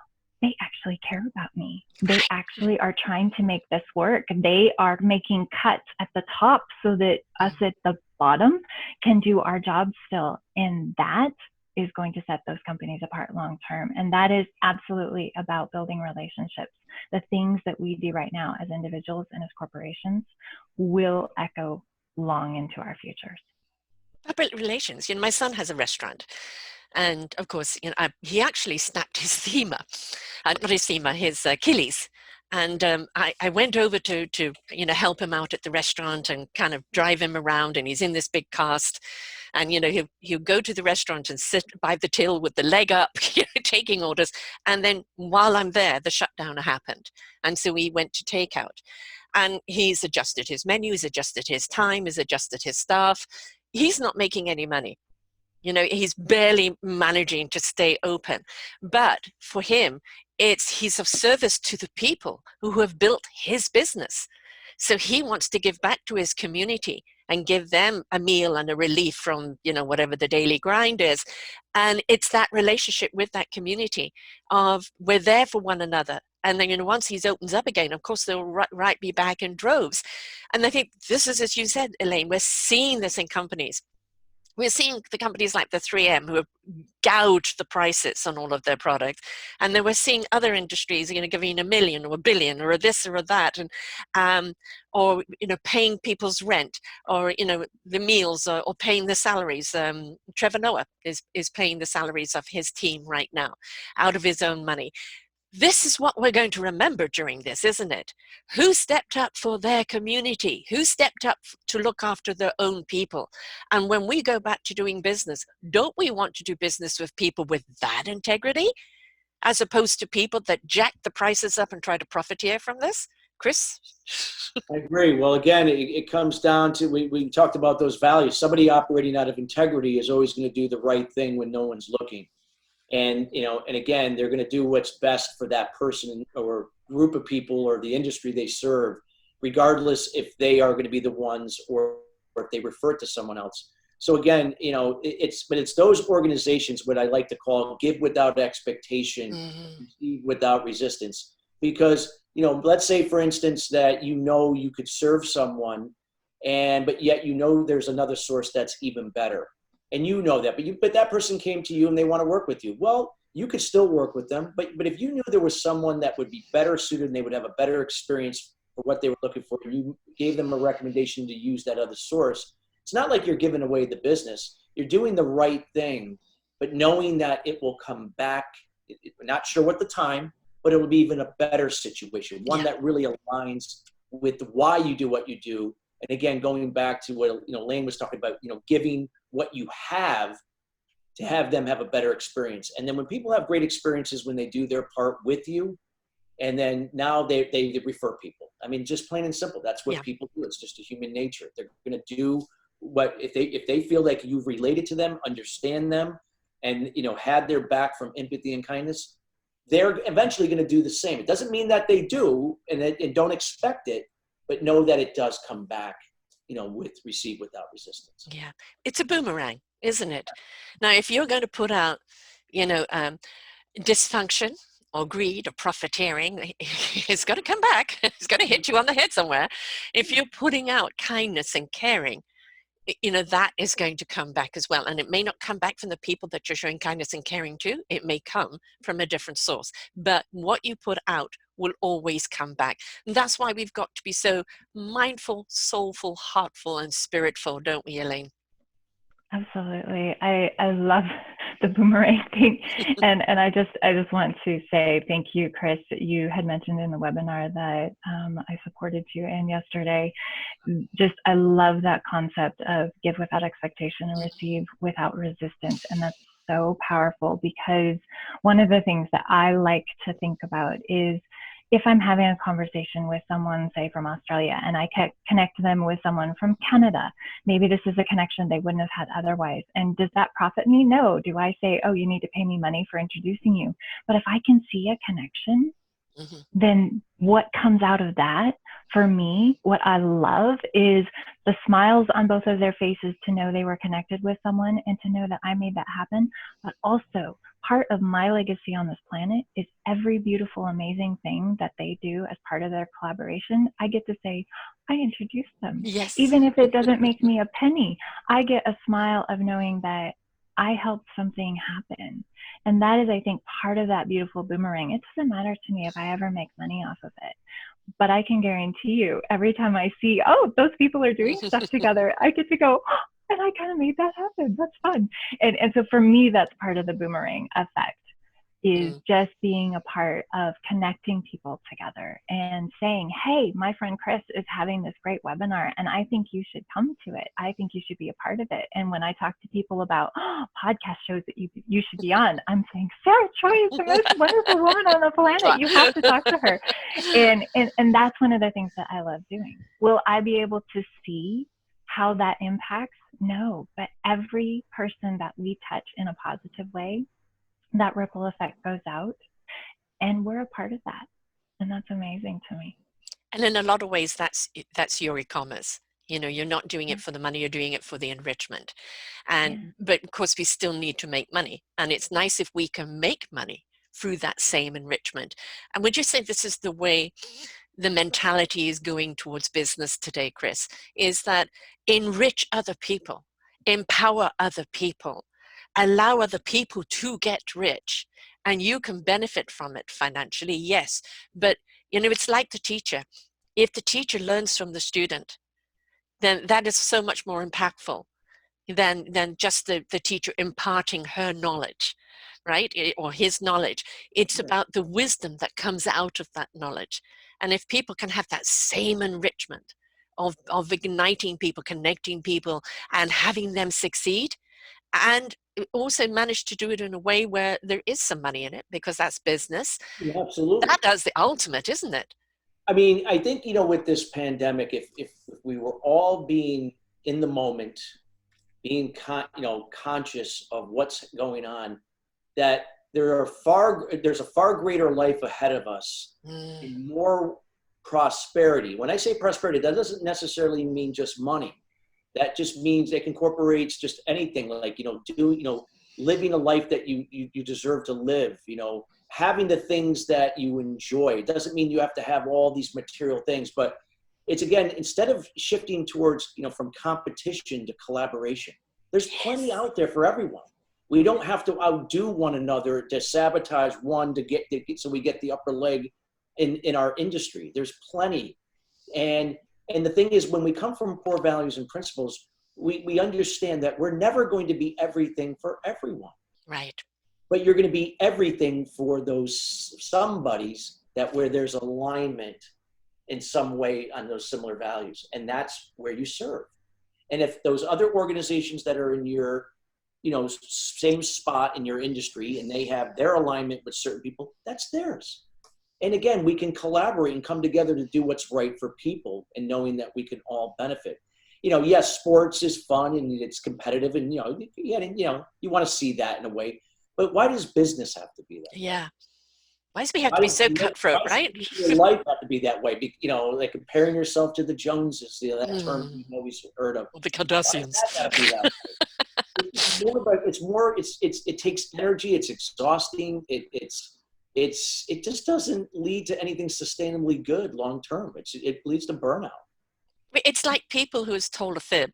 they actually care about me. They actually are trying to make this work. They are making cuts at the top so that us at the bottom can do our job still. And that is going to set those companies apart long term. And that is absolutely about building relationships. The things that we do right now as individuals and as corporations will echo long into our futures. Public relations. You know, my son has a restaurant, and of course, you know, he actually snapped his his Achilles. And I went over to you know, help him out at the restaurant and kind of drive him around. And he's in this big cast, and you know, he'll go to the restaurant and sit by the till with the leg up, you know, taking orders. And then while I'm there, the shutdown happened, and so we went to takeout. And he's adjusted his menu, he's adjusted his time, he's adjusted his staff. He's not making any money. You know, he's barely managing to stay open. But for him, he's of service to the people who have built his business. So he wants to give back to his community and give them a meal and a relief from, you know, whatever the daily grind is. And it's that relationship with that community of we're there for one another. And then, you know, once he opens up again, of course, they'll be back in droves. And I think this is, as you said, Elaine, we're seeing this in companies. We're seeing the companies like the 3M who have gouged the prices on all of their products. And then we're seeing other industries, you know, giving $1 million or $1 billion or this or that, and or, you know, paying people's rent, or, you know, the meals, or paying the salaries. Trevor Noah is paying the salaries of his team right now out of his own money. This is what we're going to remember during this, isn't it? Who stepped up for their community? Who stepped up to look after their own people? And when we go back to doing business, don't we want to do business with people with that integrity, as opposed to people that jack the prices up and try to profiteer from this? Chris? I agree. Well, again, it comes down to, we talked about those values. Somebody operating out of integrity is always going to do the right thing when no one's looking. And, you know, and again, they're going to do what's best for that person or group of people or the industry they serve, regardless if they are going to be the ones or if they refer it to someone else. So again, you know, it's those organizations, what I like to call give without expectation, receive without resistance. Because, you know, let's say, for instance, that, you know, you could serve someone, but yet, you know, there's another source that's even better. And you know that, but that person came to you and they want to work with you. Well, you could still work with them, but if you knew there was someone that would be better suited and they would have a better experience for what they were looking for, and you gave them a recommendation to use that other source, it's not like you're giving away the business. You're doing the right thing, but knowing that it will come back. Not sure what the time, but it will be even a better situation, one that really aligns with why you do what you do. And again, going back to what, you know, Elaine was talking about, you know, giving what you have to have them have a better experience. And then when people have great experiences, when they do their part with you, and then now they refer people. I mean, just plain and simple, that's what people do. It's just a human nature. They're going to do what, if they feel like you've related to them, understand them, and, you know, had their back from empathy and kindness, they're eventually going to do the same. It doesn't mean that they do and don't expect it, but know that it does come back, you know, receive without resistance. Yeah, it's a boomerang, isn't it? Now, if you're going to put out, you know, dysfunction or greed or profiteering, it's going to come back. It's going to hit you on the head somewhere. If you're putting out kindness and caring, you know, that is going to come back as well. And it may not come back from the people that you're showing kindness and caring to. It may come from a different source. But what you put out will always come back. And that's why we've got to be so mindful, soulful, heartful, and spiritful, don't we, Elaine? Absolutely. I love the boomerang thing. And I just want to say thank you, Chris. You had mentioned in the webinar that I supported you in yesterday. I love that concept of give without expectation and receive without resistance. And that's so powerful, because one of the things that I like to think about is, if I'm having a conversation with someone, say from Australia, and I connect them with someone from Canada, maybe this is a connection they wouldn't have had otherwise. And does that profit me? No. Do I say, oh, you need to pay me money for introducing you? But if I can see a connection, then what comes out of that, for me, what I love is the smiles on both of their faces to know they were connected with someone and to know that I made that happen. But also, part of my legacy on this planet is every beautiful, amazing thing that they do as part of their collaboration. I get to say, I introduced them. Yes. Even if it doesn't make me a penny, I get a smile of knowing that I helped something happen. And that is, I think, part of that beautiful boomerang. It doesn't matter to me if I ever make money off of it. But I can guarantee you, every time I see, oh, those people are doing stuff together, I get to go, oh, and I kind of made that happen. That's fun. And so for me, that's part of the boomerang effect, is just being a part of connecting people together and saying, hey, my friend Chris is having this great webinar and I think you should come to it. I think you should be a part of it. And when I talk to people about podcast shows that you should be on, I'm saying, Sara Troy is the most wonderful woman on the planet. You have to talk to her. And that's one of the things that I love doing. Will I be able to see how that impacts? No, but every person that we touch in a positive way, that ripple effect goes out, and we're a part of that. And that's amazing to me. And in a lot of ways, that's your e-commerce. You know, you're not doing it for the money, you're doing it for the enrichment. And Yeah. but of course we still need to make money, and it's nice if we can make money through that same enrichment. And would you say this is the way the mentality is going towards business today, Chris, is that enrich other people, empower other people, allow other people to get rich, and you can benefit from it financially, yes. But, you know, it's like the teacher. If the teacher learns from the student, then that is so much more impactful than just the teacher imparting her knowledge, right? Or his knowledge. It's about the wisdom that comes out of that knowledge. And if people can have that same enrichment of igniting people, connecting people, and having them succeed, and also manage to do it in a way where there is some money in it, because that's business, Yeah, absolutely. that does the ultimate, isn't it? I mean, I think, you know, with this pandemic, if we were all being in the moment, being conscious of what's going on, that there's a far greater life ahead of us, and more prosperity. When I say prosperity, that doesn't necessarily mean just money. That just means it incorporates just anything, like, living a life that you deserve to live, having the things that you enjoy. It doesn't mean you have to have all these material things, but it's, again, instead of shifting towards, from competition to collaboration, there's plenty out there for everyone. We don't have to outdo one another to sabotage one so we get the upper leg in our industry. There's plenty. And the thing is, when we come from core values and principles, we understand that we're never going to be everything for everyone. Right. But you're going to be everything for those somebodies where there's alignment in some way on those similar values. And that's where you serve. And if those other organizations that are in your, same spot in your industry, and they have their alignment with certain people, that's theirs. And again, we can collaborate and come together to do what's right for people, and knowing that we can all benefit. Yes, sports is fun and it's competitive, and you want to see that in a way. But why does business have to be that? Yeah. Why does we have to be so cutthroat, right? Why does your life have to be that way? Like comparing yourself to the Joneses, that term you've always heard of. The Kardashians. It takes energy. It's exhausting. It just doesn't lead to anything sustainably good long term. It leads to burnout. It's like people who has told a fib,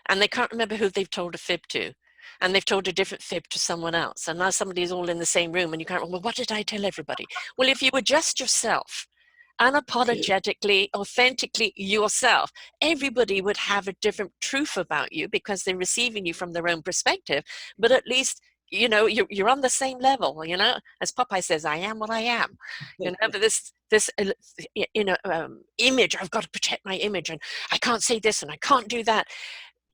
and they can't remember who they've told a fib to, and they've told a different fib to someone else, and now somebody's all in the same room, and you can't remember, what did I tell everybody? Well, if you were just yourself, unapologetically, authentically yourself, everybody would have a different truth about you, because they're receiving you from their own perspective. But at least, you're on the same level. As Popeye says, I am what I am. But this image, I've got to protect my image, and I can't say this and I can't do that.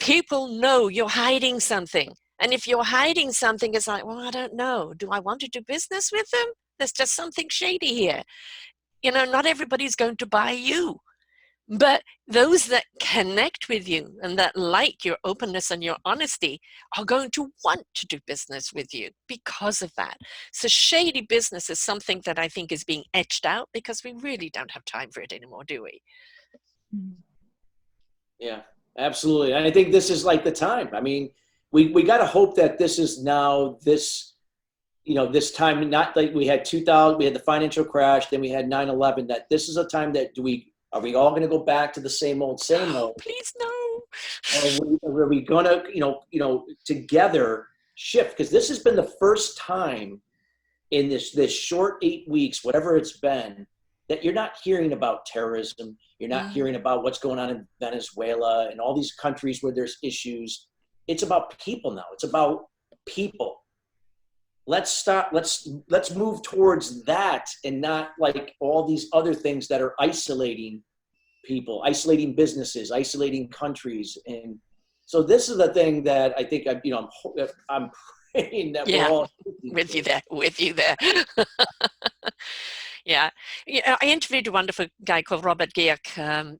People know you're hiding something. And if you're hiding something, it's like, well, I don't know. Do I want to do business with them? There's just something shady here. Not everybody's going to buy you. But those that connect with you and that like your openness and your honesty are going to want to do business with you because of that. So shady business is something that I think is being etched out, because we really don't have time for it anymore, do we? Yeah, absolutely. And I think this is like the time. I mean, we got to hope that this is now this time, not like we had 2000, we had the financial crash, then we had 9/11, that this is a time that are we all going to go back to the same old? Please no. Or are we going to, together shift? Because this has been the first time in this short 8 weeks, whatever it's been, that you're not hearing about terrorism. You're not hearing about what's going on in Venezuela and all these countries where there's issues. It's about people now. It's about people. Let's move towards that, and not like all these other things that are isolating people, isolating businesses, isolating countries. And so this is the thing that I think I'm praying that we're all with you there. Yeah. I interviewed a wonderful guy called Robert Gierk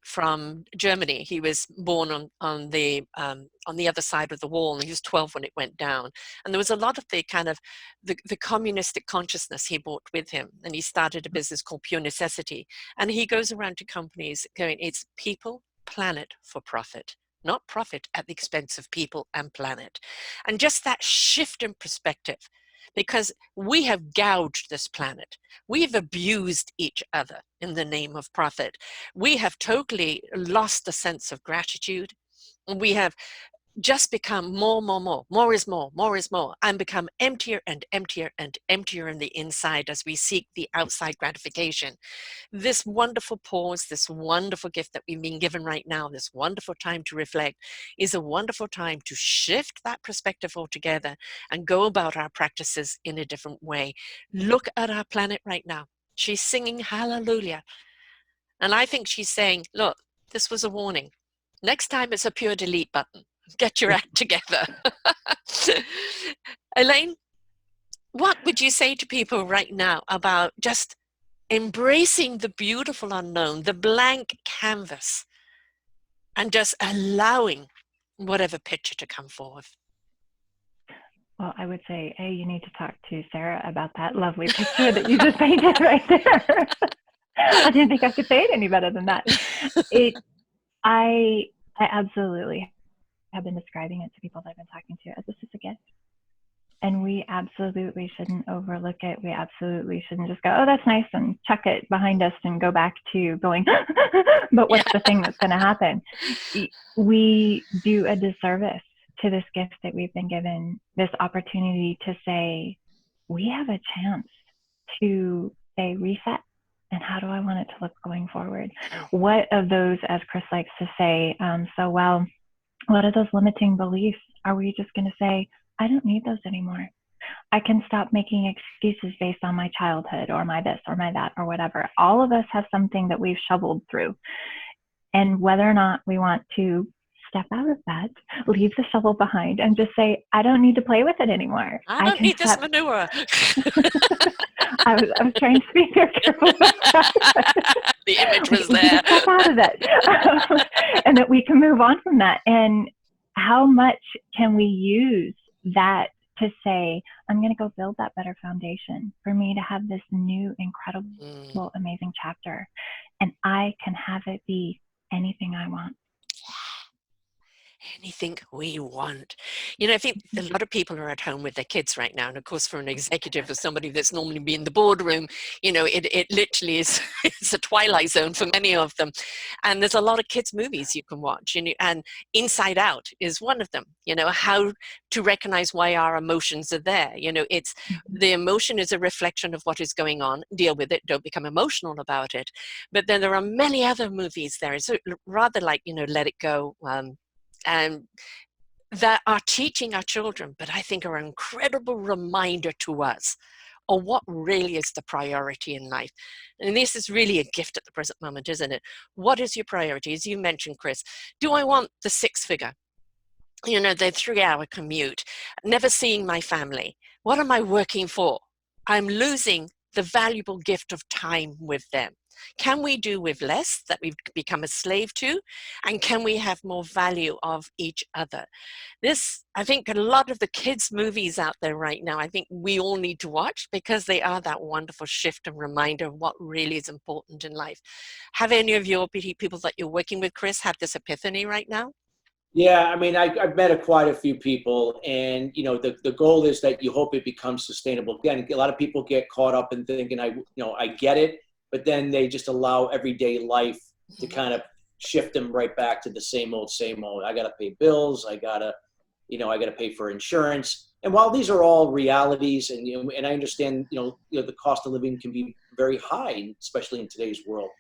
from Germany. He was born on the other side of the wall, and he was 12 when it went down. And there was a lot of the kind of the communistic consciousness he brought with him. And he started a business called Pure Necessity. And he goes around to companies going, it's people planet for profit, not profit at the expense of people and planet. And just that shift in perspective, because we have gouged this planet. We've abused each other in the name of profit. We have totally lost the sense of gratitude. We have just become more, more, more. More is more, more is more, and become emptier and emptier and emptier in the inside as we seek the outside gratification. This wonderful pause, this wonderful gift that we've been given right now, this wonderful time to reflect, is a wonderful time to shift that perspective altogether and go about our practices in a different way. Look at our planet right now. She's singing hallelujah. And I think she's saying, look, this was a warning. Next time it's a pure delete button. Get your act together. Elaine, what would you say to people right now about just embracing the beautiful unknown, the blank canvas, and just allowing whatever picture to come forth? Well, I would say, A, you need to talk to Sara about that lovely picture that you just painted right there. I didn't think I could say it any better than that. I absolutely have been describing it to people that I've been talking to as this is a gift. And we absolutely shouldn't overlook it. We absolutely shouldn't just go, oh, that's nice, and chuck it behind us and go back to going, but what's the thing that's going to happen? We do a disservice to this gift that we've been given, this opportunity to say, we have a chance to say reset. And how do I want it to look going forward? What of those, as Chris likes to say, what are those limiting beliefs? Are we just going to say, I don't need those anymore? I can stop making excuses based on my childhood or my this or my that or whatever. All of us have something that we've shoveled through. And whether or not we want to step out of that, leave the shovel behind and just say, I don't need to play with it anymore. I don't need this manure. I was trying to be very careful about that. The image was there. Step out of that. And that we can move on from that. And how much can we use that to say, I'm going to go build that better foundation for me to have this new, incredible, amazing chapter. And I can have it be anything I want. Anything we want. You know, I think a lot of people are at home with their kids right now. And of course, for an executive or somebody that's normally been in the boardroom, you know, it literally is it's a twilight zone for many of them. And there's a lot of kids' movies you can watch. And Inside Out is one of them. You know, how to recognize why our emotions are there. You know, it's the emotion is a reflection of what is going on. Deal with it. Don't become emotional about it. But then there are many other movies there. It's rather like, you know, Let It Go. And that are teaching our children, but I think are an incredible reminder to us of what really is the priority in life. And this is really a gift at the present moment, isn't it? What is your priority? As you mentioned, Chris, do I want the 6-figure? You know, the 3-hour commute, never seeing my family. What am I working for? I'm losing the valuable gift of time with them. Can we do with less that we've become a slave to? And can we have more value of each other? This, I think a lot of the kids' movies out there right now, I think we all need to watch because they are that wonderful shift and reminder of what really is important in life. Have any of your people that you're working with, Chris, have this epiphany right now? Yeah, I mean, I've met quite a few people, and you know, the goal is that you hope it becomes sustainable. Again, a lot of people get caught up in thinking, I get it, but then they just allow everyday life to kind of shift them right back to the same old, same old. I got to pay bills. I got to pay for insurance. And while these are all realities, and and I understand, the cost of living can be very high, especially in today's world.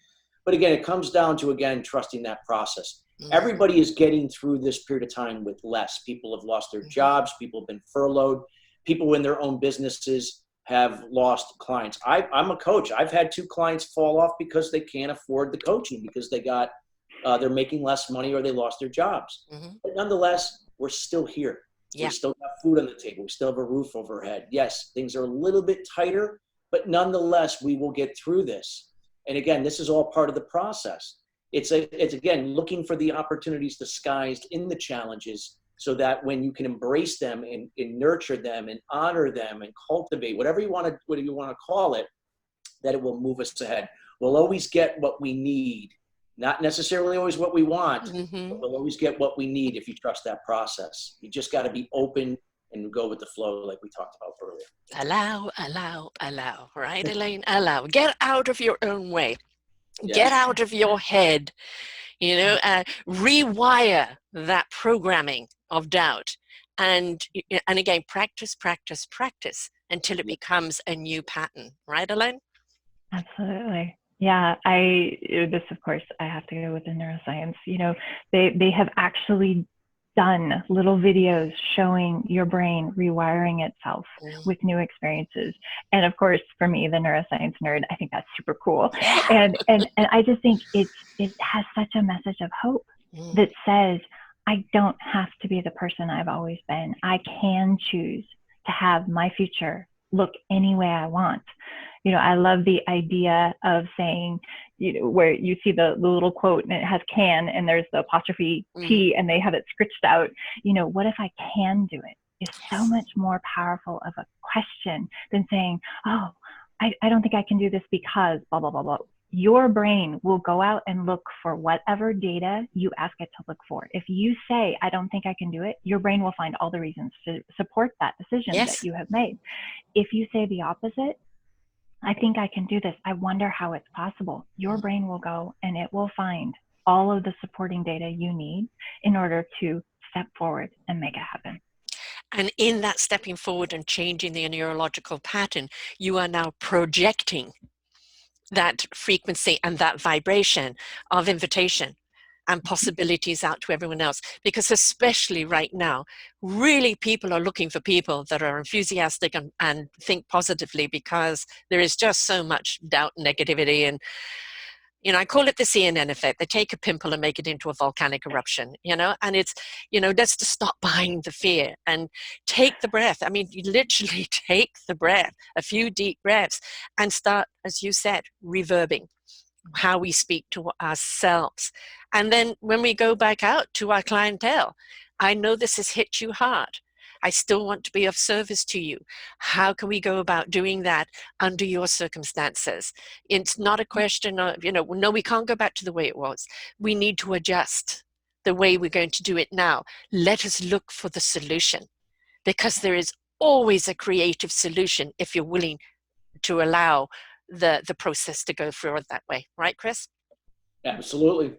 But again, it comes down to, trusting that process. Everybody is getting through this period of time with less. People have lost their jobs. People have been furloughed. People in their own businesses have lost clients. I'm a coach. I've had 2 clients fall off because they can't afford the coaching because they're making less money or they lost their jobs. But nonetheless, we're still here. Yeah. We still got food on the table. We still have a roof overhead. Yes, things are a little bit tighter, but nonetheless, we will get through this. And again, this is all part of the process. It's again, looking for the opportunities disguised in the challenges so that when you can embrace them and nurture them and honor them and cultivate, whatever you want to call it, that it will move us ahead. We'll always get what we need Not necessarily always what we want, Mm-hmm. but we'll always get what we need if you trust that process. You just got to be open and go with the flow like we talked about earlier. Allow, allow, allow, right, Elaine? Allow. Get out of your own way. Yeah. Get out of your head. Rewire that programming of doubt. And again, practice, practice, practice until it becomes a new pattern. Right, Elaine? Absolutely. Yeah, this, of course, I have to go with the neuroscience. They have actually done little videos showing your brain rewiring itself with new experiences. And of course, for me, the neuroscience nerd, I think that's super cool. And I just think it has such a message of hope that says, I don't have to be the person I've always been. I can choose to have my future look any way I want. I love the idea of saying, where you see the little quote and it has can and there's the apostrophe T and they have it scritched out. What if I can do it? Is so much more powerful of a question than saying, oh, I don't think I can do this because blah, blah, blah, blah. Your brain will go out and look for whatever data you ask it to look for. If you say, I don't think I can do it, your brain will find all the reasons to support that decision that you have made. If you say the opposite, I think I can do this, I wonder how it's possible, your brain will go and it will find all of the supporting data you need in order to step forward and make it happen. And in that stepping forward and changing the neurological pattern, you are now projecting that frequency and that vibration of invitation and possibilities out to everyone else. Because especially right now, really people are looking for people that are enthusiastic and think positively, because there is just so much doubt and negativity. And I call it the CNN effect. They take a pimple and make it into a volcanic eruption, and it's, that's to stop buying the fear and take the breath. I mean, you literally take the breath, a few deep breaths, and start, as you said, reverbing how we speak to ourselves. And then when we go back out to our clientele, I know this has hit you hard. I still want to be of service to you. How can we go about doing that under your circumstances? It's not a question of, no, we can't go back to the way it was. We need to adjust the way we're going to do it now. Let us look for the solution, because there is always a creative solution if you're willing to allow the process to go forward that way. Right, Chris? Absolutely.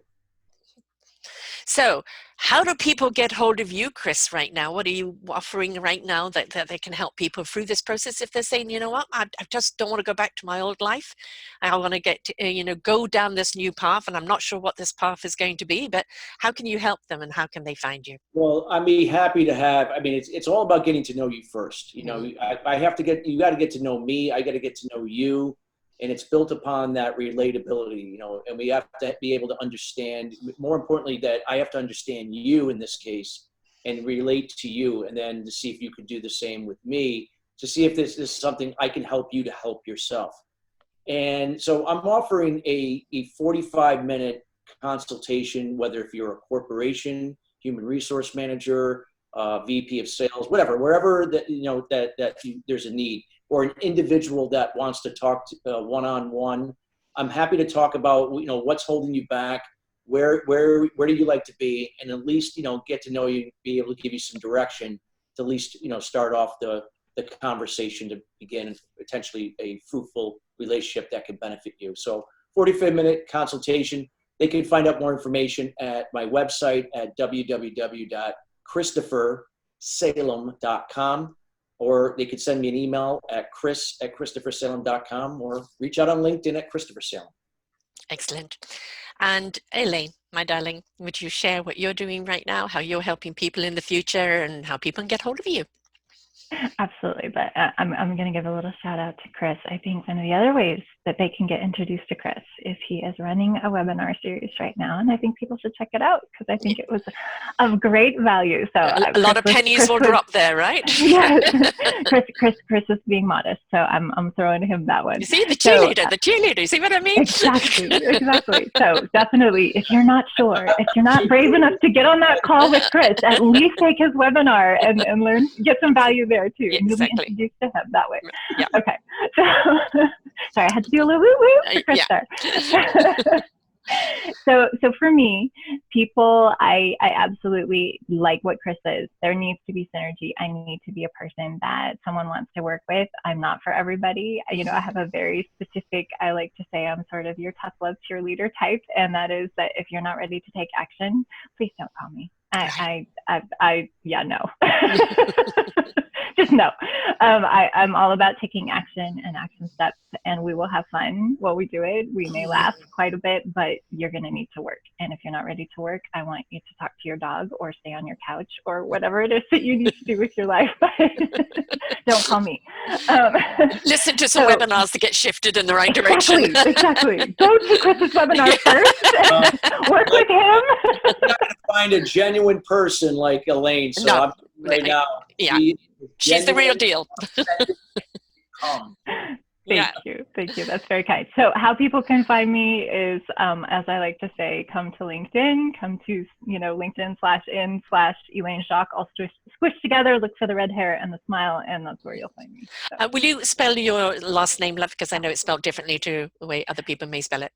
So how do people get hold of you, Chris, right now? What are you offering right now that they can help people through this process if they're saying, you know what, I just don't want to go back to my old life. I want to get to, go down this new path, and I'm not sure what this path is going to be, but how can you help them and how can they find you? Well, I'd be happy to have, it's all about getting to know you first. You got to get to know me. I got to get to know you. And it's built upon that relatability, and we have to be able to understand, more importantly, that I have to understand you in this case and relate to you, and then to see if you could do the same with me, to see if this is something I can help you to help yourself. And so I'm offering a 45-minute consultation, whether if you're a corporation, human resource manager, VP of sales, whatever, wherever that there's a need, or an individual that wants to talk to, one-on-one. I'm happy to talk about, what's holding you back, where do you like to be, and at least, get to know you, be able to give you some direction to at least, start off the conversation to begin potentially a fruitful relationship that can benefit you. So 45-minute consultation. They can find out more information at my website at www.christophersalem.com. Or they could send me an email at chris@christophersalem.com, or reach out on LinkedIn at Christopher Salem. Excellent. And Elaine, my darling, would you share what you're doing right now, how you're helping people in the future, and how people can get hold of you? Absolutely, but I'm going to give a little shout out to Chris. I think one of the other ways that they can get introduced to Chris is he is running a webinar series right now, and I think people should check it out because I think it was of great value. So a lot of pennies will drop there, right? Yes, Chris is being modest, so I'm throwing him that one. You see, the cheerleader. You see what I mean? Exactly. So definitely, if you're not sure, if you're not brave enough to get on that call with Chris, at least take his webinar and learn, get some value there too. Yeah, and you'll exactly. be introduced to him that way. Yeah. Okay. So sorry, I had to do a little woo-woo for Chris there. So for me, people, I absolutely like what Chris says. There needs to be synergy. I need to be a person that someone wants to work with. I'm not for everybody. I have a very specific, I like to say I'm sort of your tough love cheerleader type. And that is that if you're not ready to take action, please don't call me. Yeah, no. Just no. I'm all about taking action and action steps, and we will have fun while we do it. We may laugh quite a bit, but you're going to need to work. And if you're not ready to work, I want you to talk to your dog or stay on your couch or whatever it is that you need to do with your life. Don't call me. Listen to some webinars to get shifted in the right direction. Exactly. Go to Chris's webinar first. Work with him. You're not going to find a genuine person like Elaine. So No. I'm right now. Yeah. She's the real deal. Thank you. That's very kind. So how people can find me is, as I like to say, come to LinkedIn, come to, LinkedIn/in/Elaine Jacques, all squished together, look for the red hair and the smile, and that's where you'll find me. So. Will you spell your last name, love? Because I know it's spelled differently to the way other people may spell it.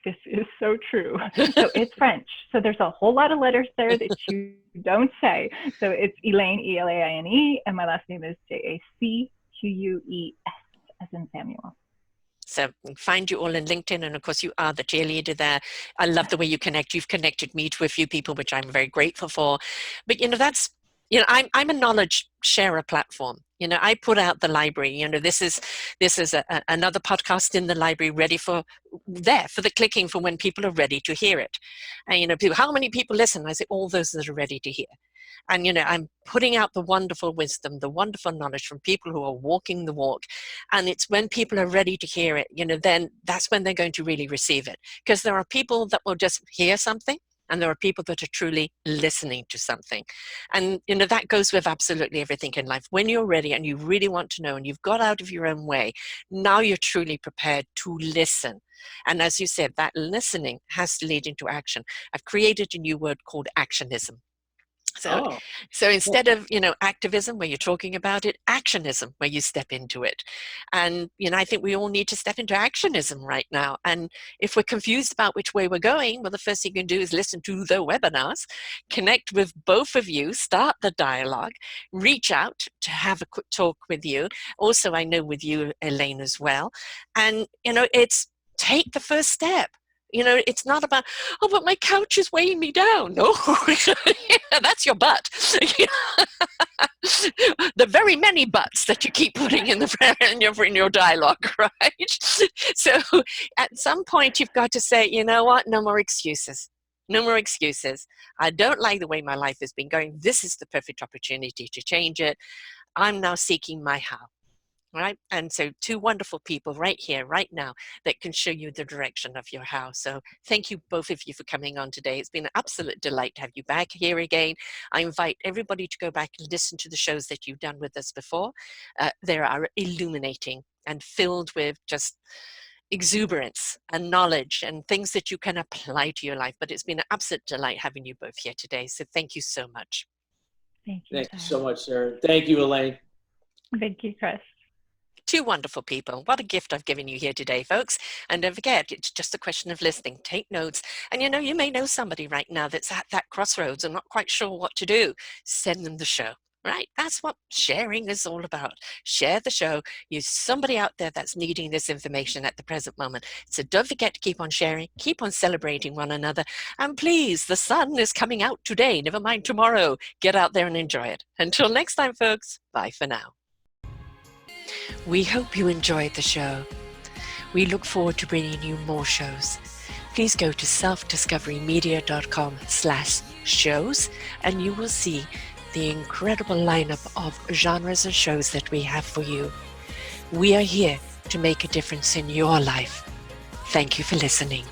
This is so true. So it's French. So there's a whole lot of letters there that you don't say. So it's Elaine, Elaine, and my last name is Jacques, as in Samuel. So find you all in LinkedIn, and of course you are the cheerleader there. I love the way you connect. You've connected me to a few people, which I'm very grateful for. But that's, I'm a knowledge sharer platform. I put out the library. This is another podcast in the library, ready for the clicking for when people are ready to hear it. And people, how many people listen? I say all those that are ready to hear. And I'm putting out the wonderful wisdom, the wonderful knowledge from people who are walking the walk. And it's when people are ready to hear it, then that's when they're going to really receive it. Because there are people that will just hear something, and there are people that are truly listening to something. And, that goes with absolutely everything in life. When you're ready and you really want to know, and you've got out of your own way, now you're truly prepared to listen. And as you said, that listening has to lead into action. I've created a new word called actionism. So instead of, activism where you're talking about it, actionism where you step into it. And, I think we all need to step into actionism right now. And if we're confused about which way we're going, well, the first thing you can do is listen to the webinars, connect with both of you, start the dialogue, reach out to have a quick talk with you. Also, I know with you, Elaine, as well. And, it's take the first step. It's not about, oh, but my couch is weighing me down. No, that's your butt. The very many butts that you keep putting in your dialogue, right? So at some point you've got to say, you know what? No more excuses. No more excuses. I don't like the way my life has been going. This is the perfect opportunity to change it. I'm now seeking my how. Right? And so two wonderful people right here, right now, that can show you the direction of your house. So thank you, both of you, for coming on today. It's been an absolute delight to have you back here again. I invite everybody to go back and listen to the shows that you've done with us before. They are illuminating and filled with just exuberance and knowledge and things that you can apply to your life. But it's been an absolute delight having you both here today. So thank you so much. Thank you. Thank you so much, Sarah. Thank you, Elaine. Thank you, Chris. Two wonderful people. What a gift I've given you here today, folks. And don't forget, it's just a question of listening. Take notes. And you may know somebody right now that's at that crossroads and not quite sure what to do. Send them the show, right? That's what sharing is all about. Share the show. There's somebody out there that's needing this information at the present moment. So don't forget to keep on sharing, keep on celebrating one another. And please, the sun is coming out today, never mind tomorrow. Get out there and enjoy it. Until next time, folks, bye for now. We hope you enjoyed the show. We look forward to bringing you more shows. Please go to selfdiscoverymedia.com/shows and you will see the incredible lineup of genres and shows that we have for you. We are here to make a difference in your life. Thank you for listening.